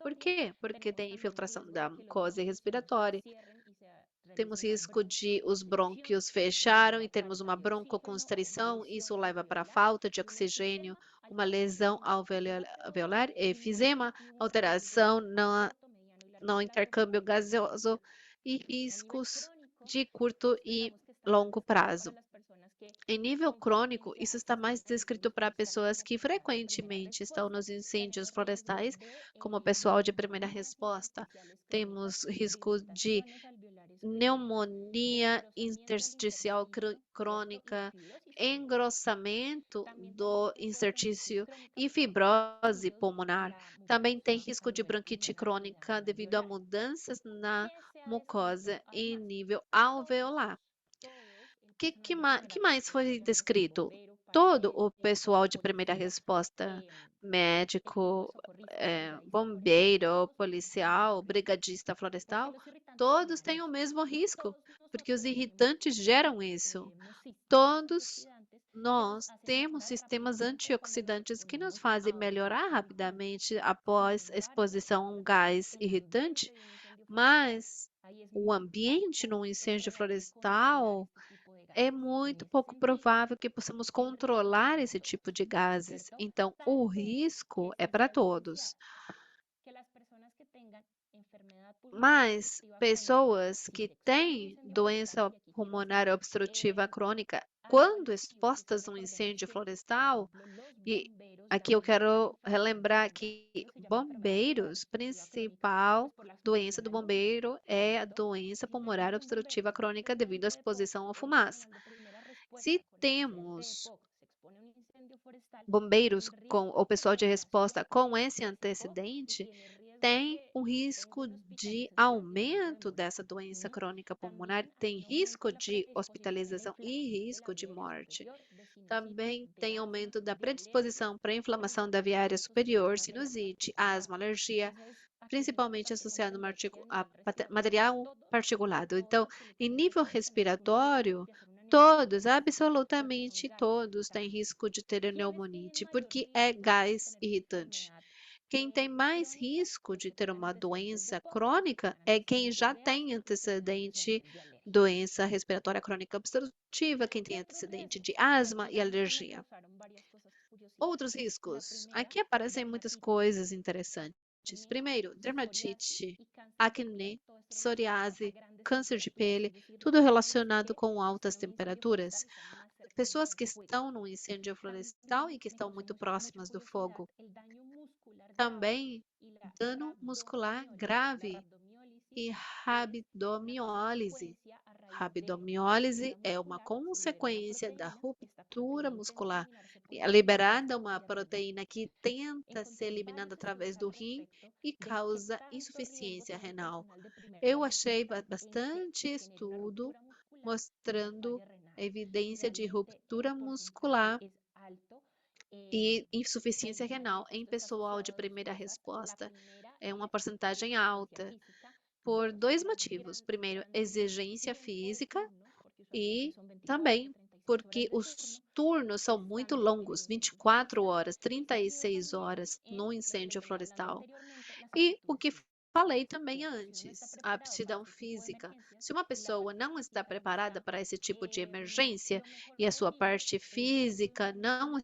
Por respiratoria. quê? Porque Tenemos tem también el infiltração riesgo da de que los mucosa bronquios se nos respiratória. cierren y se realice Temos una risco de os broncoconstricción, brônquios esto nos fecharam lleva e a termos uma falta de oxígeno, broncoconstrição. Isso lesiones leva para a alveolares falta de y un oxigênio, efisema, uma alteraciones lesão en el ciclo gaseoso alveolar, efizema, y una salud de alteração a corto, mediano y largo no plazo intercâmbio como gasoso hipertensión. e Y a nivel riscos crónico, de curto e digamos que está más longo descrito para prazo. las personas que Em nível con crônico, frecuencia isso está mais asisten a descrito eventos para forestales pessoas como que personal de primera frequentemente estão respuesta. nos incêndios Tenemos riesgo florestais, de como pessoal de primeira neumonías resposta. intersticiales crónicas, Temos risco de regurgitaciones alveolares crónicas, pneumonia engrosamiento del intersticial intersticio, ¿cierto? Y crônica, filosis pulmonar. engrossamento También do tenemos riesgo de bronquitis interstício crónica e porque fibrose cambios en pulmonar. la Também tem mucosa risco a de nivel bronquite pulmonar y en la crônica zona devido a alveolar. mudanças na ¿Qué se ha descrito mucosa em además? nível Todos, alveolar. todos el Que, que, personal de que primera mais respuesta, foi llámese descrito? bombero, Todo o paramédico, pessoal de primeira policía, resposta, médico, socorrista, brigadista forestal, bombeiro, todos tenemos el mismo policial, riesgo, brigadista porque florestal, los irritantes todos generan têm o esto mesmo y risco, todos porque os nosotros tenemos irritantes geram sistemas, isso. sistemas Todos antioxidantes que nos nós hacen temos mejorar sistemas rápidamente cuando nos antioxidantes que nos exponemos fazem a un gas melhorar irritante. rapidamente Sin após a embargo, exposição a um gás en el irritante, ambiente de un incendio forestal, mas ahí es o muy ambiente poco num incêndio probable controlar florestal este tipo de é gases. En muito ese pouco sentido, provável que possamos el riesgo es controlar para esse tipo todos, de gases. ¿cierto? Então, o Tal vez risco que é sí para se ha evidenciado todos. que las personas que tengan enfermedad pulmonar Mas obstructiva crónica, pessoas si que se exponen a un têm incendio forestal, doença y aquí quiero hacer pulmonar obstrutiva eh, crônica, algo al quando respectivo, que quiero expostas a um recordarles incêndio que, por florestal, ejemplo, los e bomberos aqui eu también tienen quero enfermedades relembrar crónicas. que Eso se llama enfermedad pulmonar bombeiros, obstructiva crónica, principal pues por la doença exposición do al humo, bombeiro é a ¿cierto? doença Si tenemos pulmonar un bombero obstrutiva que está crônica devido à presente de POC exposição à o el fumaça. personal de primera Se respuesta con antecedente de temos POC se expone a un incendio forestal, bombeiros el com riesgo o de pessoal de propagación resposta com esse de ese POC y antecedente tiene riesgo tem que um tenga risco una de hospitalización y evento de aumento muerte. dessa doença ¿Sí? crônica pulmonar, También hay tem un aumento risco en la de predisposición a la hospitalização e inflamación de la risco de vía aérea morte. superior, de sinusitis, Também de tem asma, aumento da de alergias, predisposição para a inflamação da colitis, via aérea esto siempre superior, va a ser sinusite, particular. asma, alergia, Entonces, aquí es principalmente importante associado comprender que a a nivel respiratorio material todos, particulado. todos, Então, em absolutamente nível todos tenemos un riesgo respiratório, de hacer una todos, neumonitis porque son absolutamente gases todos, têm irritantes. risco de ter ¿Quiénes tienen pneumonite, mayor porque é riesgo de gás tener una irritante. enfermedad Quem tem mais crónica? risco Los de que ter tengan uma antecedentes de doença POC, los que crônica tengan é quem antecedentes já de tem asma, los que tengan antecedente antecedentes de alergias. doença respiratória crônica obstrutiva, quem ¿Qué tem otros antecedente de riesgos? Y asma aquí e ya me alergia. causaron varias cosas curiosidad. Outros La riscos. primera, Aqui aparecem muitas dermatitis, coisas interessantes. acné, Primeiro, psoriasis dermatite, y cáncer de piel. acne, Todo esto relacionado a psoriase, grandes câncer de temperaturas, pele, es decir, tudo lugares relacionado que com al altas estar un incendio forestal temperaturas. están más cercanos Pessoas al que fuego. estão num incêndio florestal También e que me estão causa muito mucha próximas do curiosidad fogo. el daño muscular grave Também y la dano muscular rabdomiólisis. La grave rabdomiólisis e es una rabdomiólise. consecuencia a raíz de una Rabdomiólise ruptura é uma muscular, se libera una consequência da proteína, esta ruptura porque muscular. terminarse É produciendo una liberada sustancia uma que llama proteína dopamina. que tenta ser Encontré eliminada varios através estudios do al rim respecto e de qué causa tanto riesgo insuficiência tiene el renal. personal de primera Eu achei respuesta en que bastante se genere una estudo ruptura muscular y una mostrando falla renal. evidência de Realmente el ruptura porcentaje muscular es alto. e Pues insuficiência renal bueno, em esto está pessoal de asociado a dos primeira cosas. La resposta. primera É uma es la porcentagem exigencia alta, física. por Dos, dois las motivos. Primeiro, grandes exigência tiempos de física turno, porque usualmente e son 24, também 36 horas porque de os turno, turnos são muito estando en el longos, incendio 24 forestal. horas, Y dos, 36 también horas en no lo que incêndio les venía hablando florestal. anteriormente, las E o aptitudes que físicas, falei também ¿cierto? Si uno no está antes, a preparado para aptidão este tipo de física. emergencias Se uma y la pessoa parte não está física no preparada está para esse tipo de emergência lo mejor e a sua posible, parte el riesgo de una física ruptura não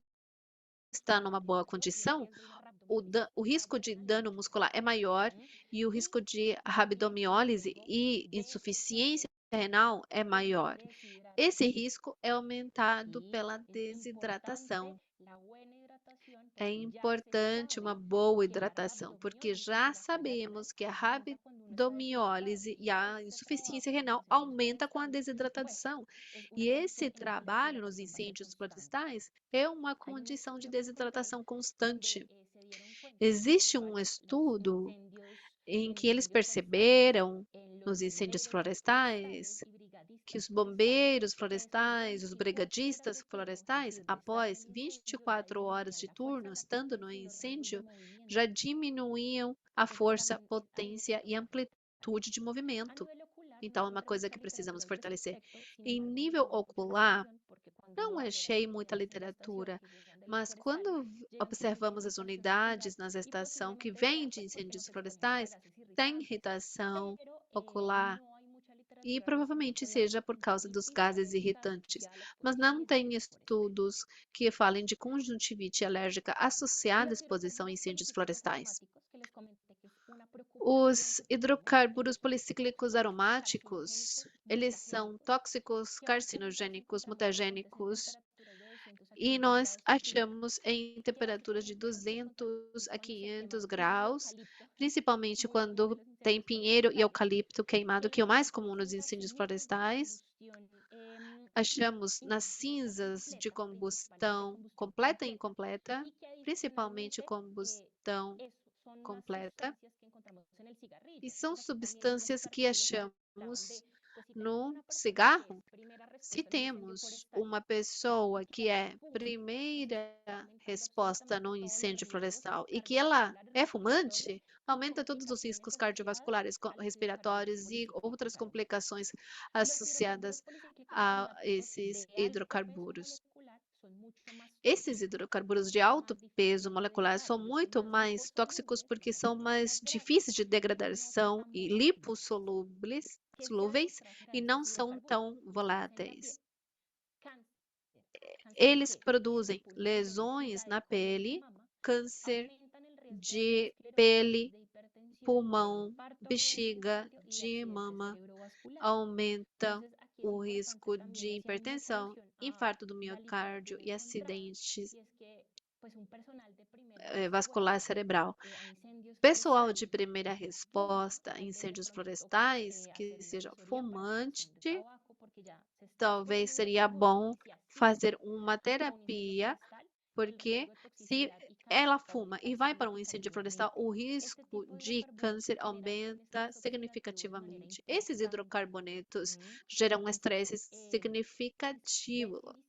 está numa de boa riesgo y el condição, riesgo de una rabdomiólisis o o risco falla de renal es dano mucho muscular mayor. é maior ¿M? e o Y risco de también el rabdomiólise riesgo e de insuficiência renal é maior. deshidratación. Esse risco é aumentado Sí, pela es importante desidratação. la buena hidratación É porque ya se importante uma sabe boa que la hidratação, porque rabdomiólisis já y la falla renal sabemos que a aumenta cuando uno está deshidratado. rabdomiólise Y e a este insuficiência trabajo en renal incendios aumenta com a forestales, pues desidratação. es E una esse condición en la que la trabalho nos deshidratación va a ser incêndios constante. florestais é uma Hay un condição de estudio que encontré desidratação donde constante. se dieron cuenta que los Existe um fallos, los estudo incendios, em en que eles incendios forestales, perceberam los nos incêndios bomberos forestales florestais y que brigadistas os forestales bombeiros después de florestais, os 24 horas brigadistas de turno, es florestais, decir, de estar en após el incendio, ya 24 horas disminuían de la fuerza, turno, la estando no potencia y los rangos de incêndio, já movimiento. diminuíam a Eso força, también es algo potência e fundamental. amplitude de A movimento. nivel ocular no Então, é uma encontré coisa mucha que precisamos literatura al fortalecer. respecto, sin Em embargo me nível llamó mucho la ocular, atención porque cuando não uno va a ver a los achei muita bomberos en la estación literatura, que llegan de los mas forestales, quando llegan con mucha observamos as irritación ocular unidades na y estação que posiblemente sea vêm de pues porque incêndios nos exponemos a florestais, gases tem irritantes, irritação pero ocular no hay mucha e literatura relacionada provavelmente con la seja por causa dos conjuntivitis gases alérgicas irritantes, asociada a la mas exposición al não tem incendio forestal. estudos que falem de conjuntivite alérgica associada à Los exposição a hidrocarburos incêndios policíclicos florestais. aromáticos, que les comenté que es una preocupación Os que tenemos, hidrocarburos ellos son policíclicos carcinogénicos, aromáticos, eles são mutagénicos, tóxicos, que actualmente los carcinogênicos, encontramos presentes en mutagênicos temperaturas de 200 a e 500 nós grados centígrados, achamos em que temperaturas de básicamente los encontramos 200 a cuando se quema 500 pinero y graus, eucalipto, principalmente muy común en quando los tem incendios pinheiro e forestales, eucalipto queimado, que é o en mais las comum nos incêndios cenizas de florestais. combustión Achamos nas incompleta o cinzas de completa, principalmente combustão combustión completa e completa, incompleta, y que principalmente adicionalmente combustão son las completa, sustancias que encontramos en el e cigarrillo. são Entonces aquí también unos substâncias que artículos hablaban achamos de, pues si tenemos no una persona que es cigarro. primera Se respuesta en un incendio temos forestal uma y pessoa que que además é fuma, pues primeira está aumentando resposta no absolutamente todos los incêndio riesgos florestal e que ela cardiovasculares, é respiratorios fumante, y aumenta todos os complicaciones riscos asociadas cardiovasculares, a los hidrocarburos respiratórios e policíclicos outras aromáticos. complicações Los hidrocarburos associadas policíclicos a aromáticos esses de alto peso hidrocarburos. molecular son mucho más Esses tóxicos, hidrocarburos de son alto más peso difíciles de molecular degradar, são ellos son muito más mais tóxicos liposolubles, o porque sea, são mucho mais más difíceis grandes de y no son degradação tan e volátiles lipossolúveis, que se solúveis e administran não estos são hidrocarburos tão producen en la piel voláteis. cáncer. ¿Cáncer de Eles qué? De produzem pulmones, de lesões fígado, de na colon y de pele, mama, câncer aumentan el riesgo de de aterosclerosis, pele, de hipertensión, de pulmão, infarto agudo del bexiga, miocardio y de de accidente mama, cerebrovascular. aumenta Entonces, aquí es o importante risco también de y haciendo mucha hipertensão, alusión a infarto do la miocárdio literatura e encontrada, acidentes y es que pues un personal de primera vascular respuesta cerebral. a incendios Pessoal de forestales primeira fuma, resposta a tal vez de incêndios pronto toca florestais, que hacer una seja asesoría para fumante, cessación de tabaco porque ya se está talvez exponiendo a seria hidrocarburos bom y si fazer asiste uma a un incendio terapia, forestal, el porque riesgo de se toxicidad y ela cáncer fuma aumenta e vai para um incêndio florestal, significativamente. o Este risco tipo de de hidrocarburos câncer genera un aumenta estrés oxidativo de manera significativamente. Esses importante. hidrocarbonetos ¿M? geram um Entonces, estresse significativo, es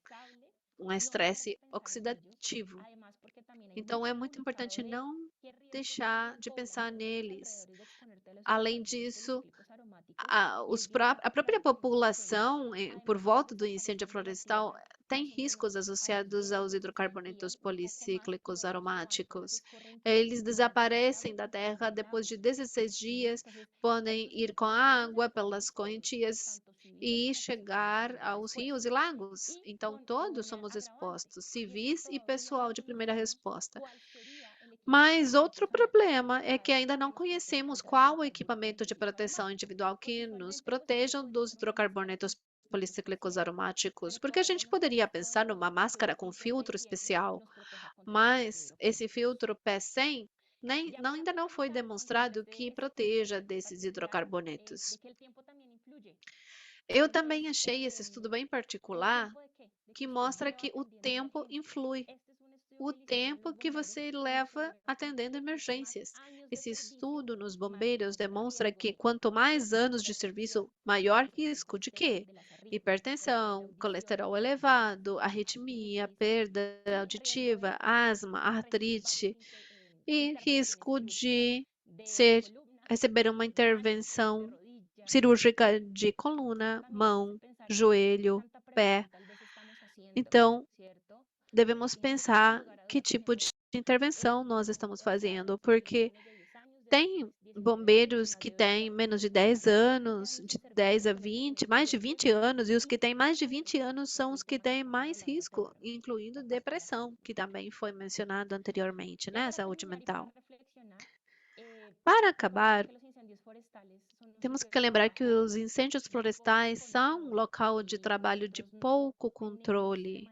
indispensable um no dejar de estresse pensar en ellos, oxidativo. además porque también hay Então, mucho é muito publicado importante de não qué riesgos deixar de cobran pensar todos los neles. alrededores de exponerte a los Além hidrocarburos disso, policíclicos aromáticos y es a vital própria tenerlos muy presentes. população por Además de la volta do incêndio desaparición de la florestal tierra, tem más o riscos menos al associados aos 10 se hidrocarbonetos enfrían un poco más y policíclicos luego sus mantos aromáticos. escorren Eles a través de las desaparecem aguas da y se terra van al depois de agua. 16 dias, Entonces, a podem estos ir com a hidrocarburos los água exponemos pelas todos, correntias tanto civiles e como personal de chegar primera aos rios e respuesta. lagos. Y Então, con todos un somos agravante, expostos, y es que civis e todavía pessoal no de primeira conocemos resposta. cuál sería el Mas equipamiento de outro personal problema é que individual ainda que não nos proteja conhecemos contra qual o hidrocarburos equipamento de policíclicos proteção aromáticos, individual porque que nos usualmente pues esto protejam puede dos ser una máscara con hidrocarbonetos filtro policíclicos especial, aromáticos, pero porque a todavía gente no está poderia pensar demostrado numa que ese máscara com filtro filtro P100 especial, nos proteja contra estos mas esse hidrocarburos. filtro P100 Ya para ainda não foi finalizar, aunque después demonstrado que de este proteja estudio en desses particular, hidrocarbonetos. de que el tiempo también influye, Eu y es também achei esse estudo bem el particular. tiempo de qué? que mostra que o tempo influi. O tempo que você leva atendendo emergências. Esse estudo nos bombeiros demonstra que quanto mais anos de serviço, maior risco de quê? Hipertensão, colesterol elevado, arritmia, perda auditiva, asma, artrite e risco de ser receber uma intervenção cirúrgica de coluna, mão, joelho, pé. Então, devemos pensar que tipo de intervenção nós estamos fazendo, porque tem bombeiros que têm menos de 10 anos, de 10 a 20, mais de 20 anos, e os que têm mais de 20 anos são os que têm mais risco, incluindo depressão, que também foi mencionado anteriormente, né? Saúde mental. Para acabar, temos que lembrar que os incêndios florestais são um local de trabalho de pouco controle.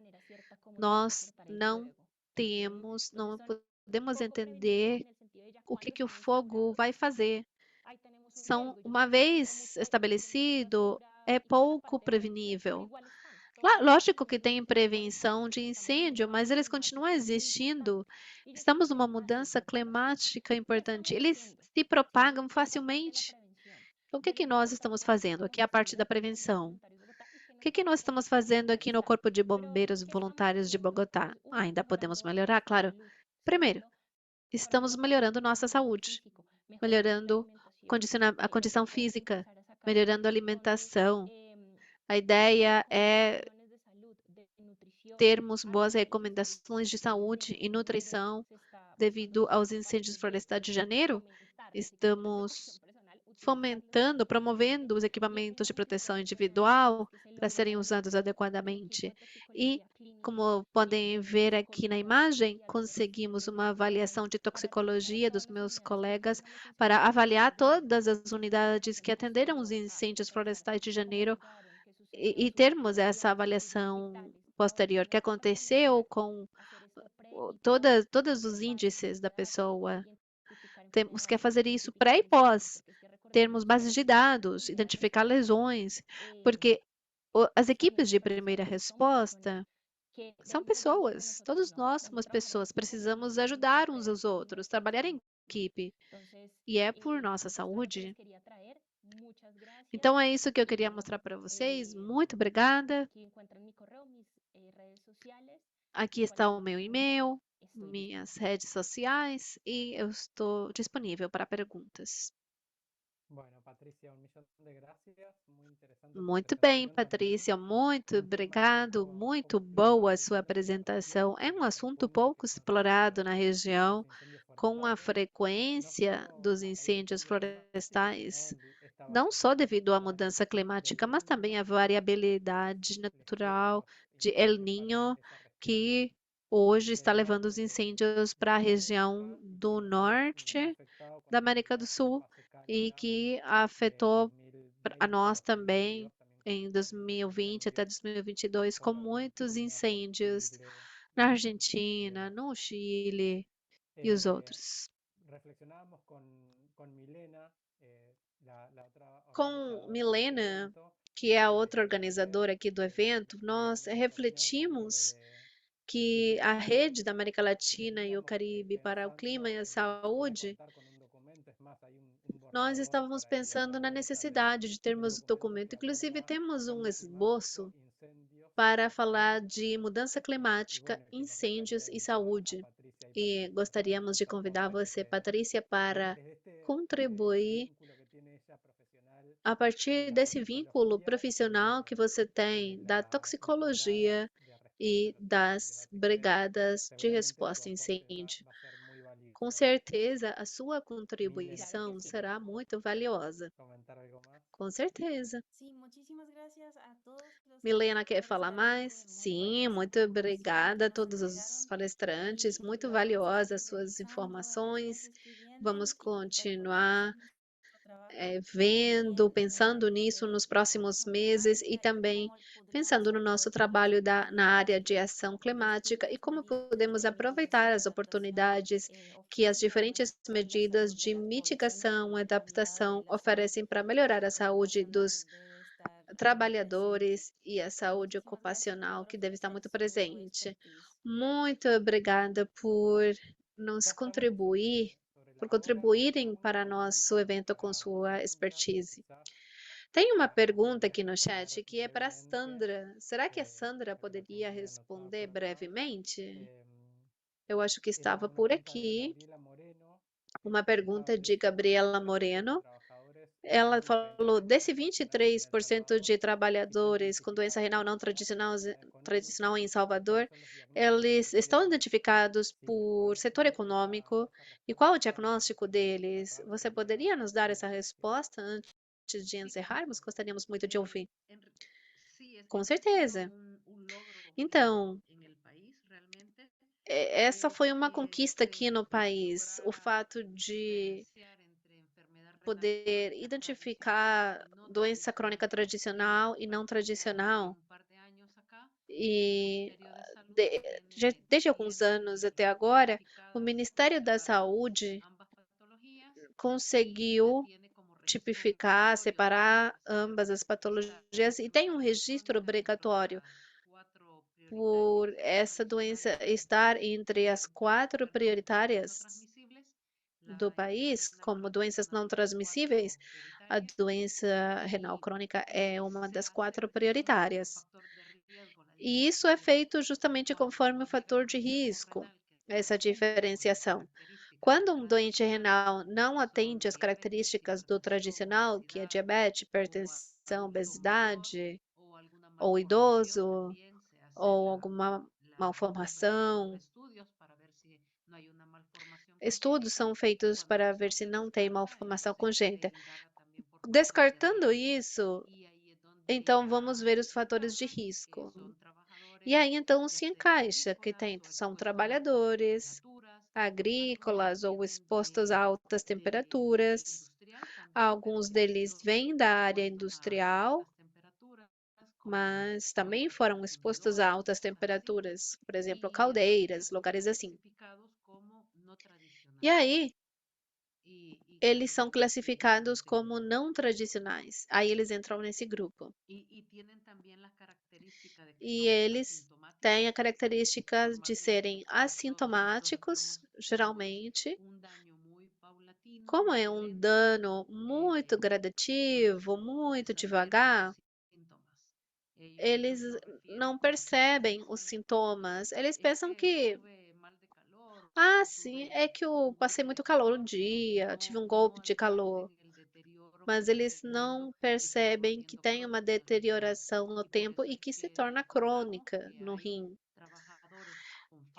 Nós não podemos entender o que o fogo vai fazer. Uma vez estabelecido, é pouco prevenível. Lógico que tem prevenção de incêndio, mas eles continuam existindo. Estamos numa mudança climática importante. Eles se propagam facilmente. Então, o que nós estamos fazendo? Aqui é a parte da prevenção. O que nós estamos fazendo aqui no Corpo de Bombeiros Voluntários de Bogotá? Ainda podemos melhorar, claro. Primeiro, estamos melhorando nossa saúde, melhorando a condição física, melhorando a alimentação. A ideia é termos boas recomendações de saúde e nutrição devido aos incêndios florestais de janeiro. Estamos fomentando, promovendo os equipamentos de proteção individual para serem usados adequadamente. E, como podem ver aqui na imagem, conseguimos uma avaliação de toxicologia dos meus colegas para avaliar todas as unidades que atenderam os incêndios florestais de janeiro e termos essa avaliação posterior que aconteceu com todos os índices da pessoa. Temos que fazer isso pré e pós, termos bases de dados, identificar lesões, porque as equipes de primeira resposta são pessoas, todos nós somos pessoas, precisamos ajudar uns aos outros, trabalhar em equipe, e é por nossa saúde. Então é isso que eu queria mostrar para vocês. Muito obrigada. Aqui está o meu e-mail, minhas redes sociais e eu estou disponível para perguntas. Muito bem, Patrícia, muito obrigado. Muito boa a sua apresentação. É um assunto pouco explorado na região, com a frequência dos incêndios florestais, não só devido à mudança climática, mas também à variabilidade natural de El Niño, que hoje está levando os incêndios para a região do norte da América do Sul e que afetou a nós também em 2020 até 2022 com muitos incêndios na Argentina, no Chile e os outros. Com Milena, que é a outra organizadora aqui do evento, nós refletimos que a rede da América Latina e o Caribe para o clima e a saúde, nós estávamos pensando na necessidade de termos o documento. Inclusive, temos um esboço para falar de mudança climática, incêndios e saúde. E gostaríamos de convidar você, Patrícia, para contribuir a partir desse vínculo profissional que você tem da toxicologia e das brigadas de resposta a incêndio. Com certeza, a sua contribuição será muito valiosa. Com certeza. Milena quer falar mais? Sim, muito obrigada a todos os palestrantes, muito valiosas as suas informações. Vamos continuar vendo, pensando nisso nos próximos meses e também pensando no nosso trabalho na área de ação climática e como podemos aproveitar as oportunidades que as diferentes medidas de mitigação e adaptação oferecem para melhorar a saúde dos trabalhadores e a saúde ocupacional, que deve estar muito presente. Muito obrigada nos contribuir, por contribuírem para nosso evento com sua expertise. Tem uma pergunta aqui no chat que é para a Sandra. Será que a Sandra poderia responder brevemente? Eu acho que estava por aqui. Uma pergunta de Gabriela Moreno. Ela falou, desse 23% de trabalhadores com doença renal não tradicional em Salvador, eles estão identificados por setor econômico e qual o diagnóstico deles? Você poderia nos dar essa resposta antes de encerrarmos? Gostaríamos muito de ouvir. Com certeza. Então, essa foi uma conquista aqui no país, o fato de poder identificar doença crônica tradicional e não tradicional. E desde alguns anos até agora, o Ministério da Saúde conseguiu tipificar, separar ambas as patologias e tem um registro obrigatório por essa doença estar entre as 4 prioritárias do país, como doenças não transmissíveis, a doença renal crônica é uma das 4 prioritárias. E isso é feito justamente conforme o fator de risco, essa diferenciação. Quando um doente renal não atende às características do tradicional, que é diabetes, hipertensão, obesidade, ou idoso, ou alguma malformação, estudos são feitos para ver se não tem malformação congênita. Descartando isso, então vamos ver os fatores de risco. E aí então se encaixa que são trabalhadores agrícolas ou expostos a altas temperaturas. Alguns deles vêm da área industrial, mas também foram expostos a altas temperaturas, por exemplo, caldeiras, lugares assim. E aí eles são classificados como não tradicionais. Aí eles entram nesse grupo. E eles têm a característica de serem assintomáticos, geralmente. Como é um dano muito gradativo, muito devagar, eles não percebem os sintomas. Eles pensam que, sim, é que eu passei muito calor um dia, tive um golpe de calor. Mas eles não percebem que tem uma deterioração no tempo e que se torna crônica no rim.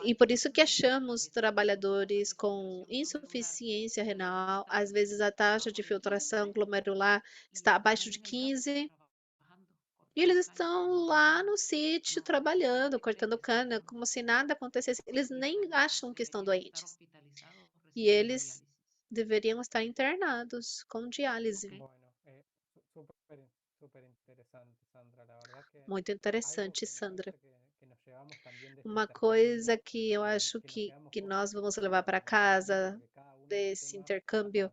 E por isso que achamos trabalhadores com insuficiência renal, às vezes a taxa de filtração glomerular está abaixo de 15, e eles estão lá no sítio trabalhando, cortando cana, como se nada acontecesse. Eles nem acham que estão doentes. E eles deveriam estar internados com diálise. Muito interessante, Sandra. Uma coisa que eu acho que nós vamos levar para casa desse intercâmbio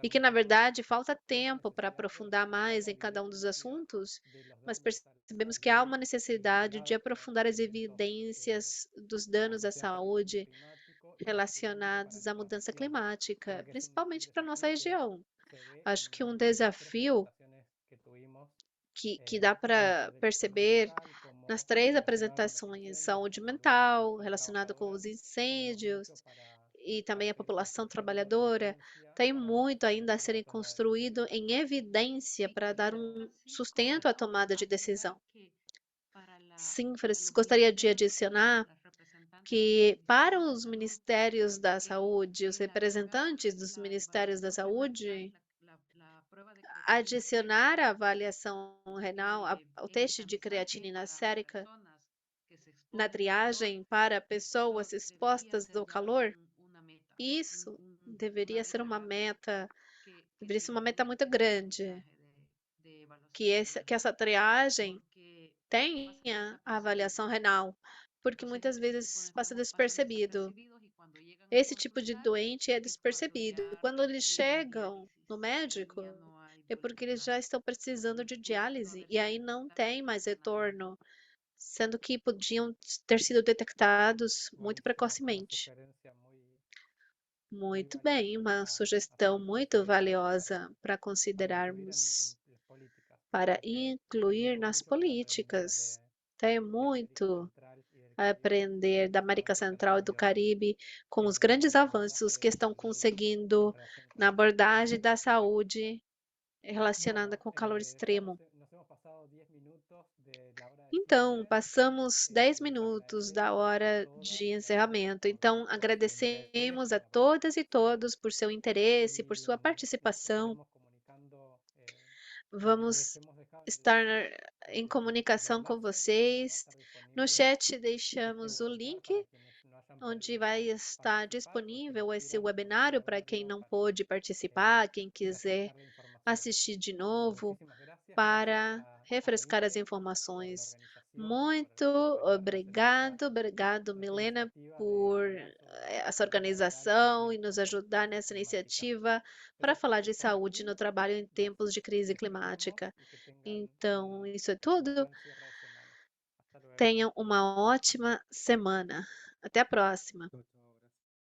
e que, na verdade, falta tempo para aprofundar mais em cada um dos assuntos, mas percebemos que há uma necessidade de aprofundar as evidências dos danos à saúde relacionados à mudança climática, principalmente para nossa região. Acho que um desafio que dá para perceber nas 3 apresentações, saúde mental, relacionado com os incêndios e também a população trabalhadora, tem muito ainda a serem construído em evidência para dar um sustento à tomada de decisão. Sim, Francisco, gostaria de adicionar que para os ministérios da saúde, os representantes dos ministérios da saúde, adicionar a avaliação renal ao teste de creatinina sérica na triagem para pessoas expostas ao calor, isso deveria ser uma meta muito grande, que essa triagem tenha a avaliação renal, porque muitas vezes passa despercebido. Esse tipo de doente é despercebido. Quando eles chegam no médico, é porque eles já estão precisando de diálise e aí não tem mais retorno, sendo que podiam ter sido detectados muito Buenísimo, una precocemente. sugerencia muy, muy Muito bem, valiosa uma a sugestão tener en muito consideración valiosa para para incluir considerarmos, en las políticas, para porque incluir tenemos nas mucho para aprender políticas. Tem de América muito Central y del a Caribe aprender da con América estas Central e do medidas Caribe com os grandes en avanços que abordaje de estão salud en conseguindo relación na con el abordagem calor da extremo. saúde relacionada Bueno, com o calor extremo. nos hemos pasado 10 minutos de la hora de Então, cierre. passamos 10 Les minutos da agradecemos a hora todas de y a todos encerramento. Então, por su interés agradecemos en a la todas e participación todos por seu interesse, por y sua nos participação. estaremos comunicando. Les Vamos hemos dejado en estar em el comunicação com enlace que va a vocês. estar No disponible chat este deixamos o webinar link para quienes no hayan onde vai podido estar participar o quienes disponível esse quieran volver webinário a para quem verlo não para pôde participar, quem quiser refrescar la información. assistir de novo Muchísimas gracias, gracias para a refrescar as Milena por la informações. organización y por Muito acompañarnos obrigado, en esta Milena, iniciativa de por hablar sobre essa la vida real en organização e nos tiempos ajudar de nessa climática. iniciativa para Eso falar de es saúde no y trabalho em nos tempos de crise despedimos climática. y que tengan Então, isso é un tudo. buen cierre de semana. Hasta luego. Tenham uma ótima semana. Até a próxima. Chau, chau.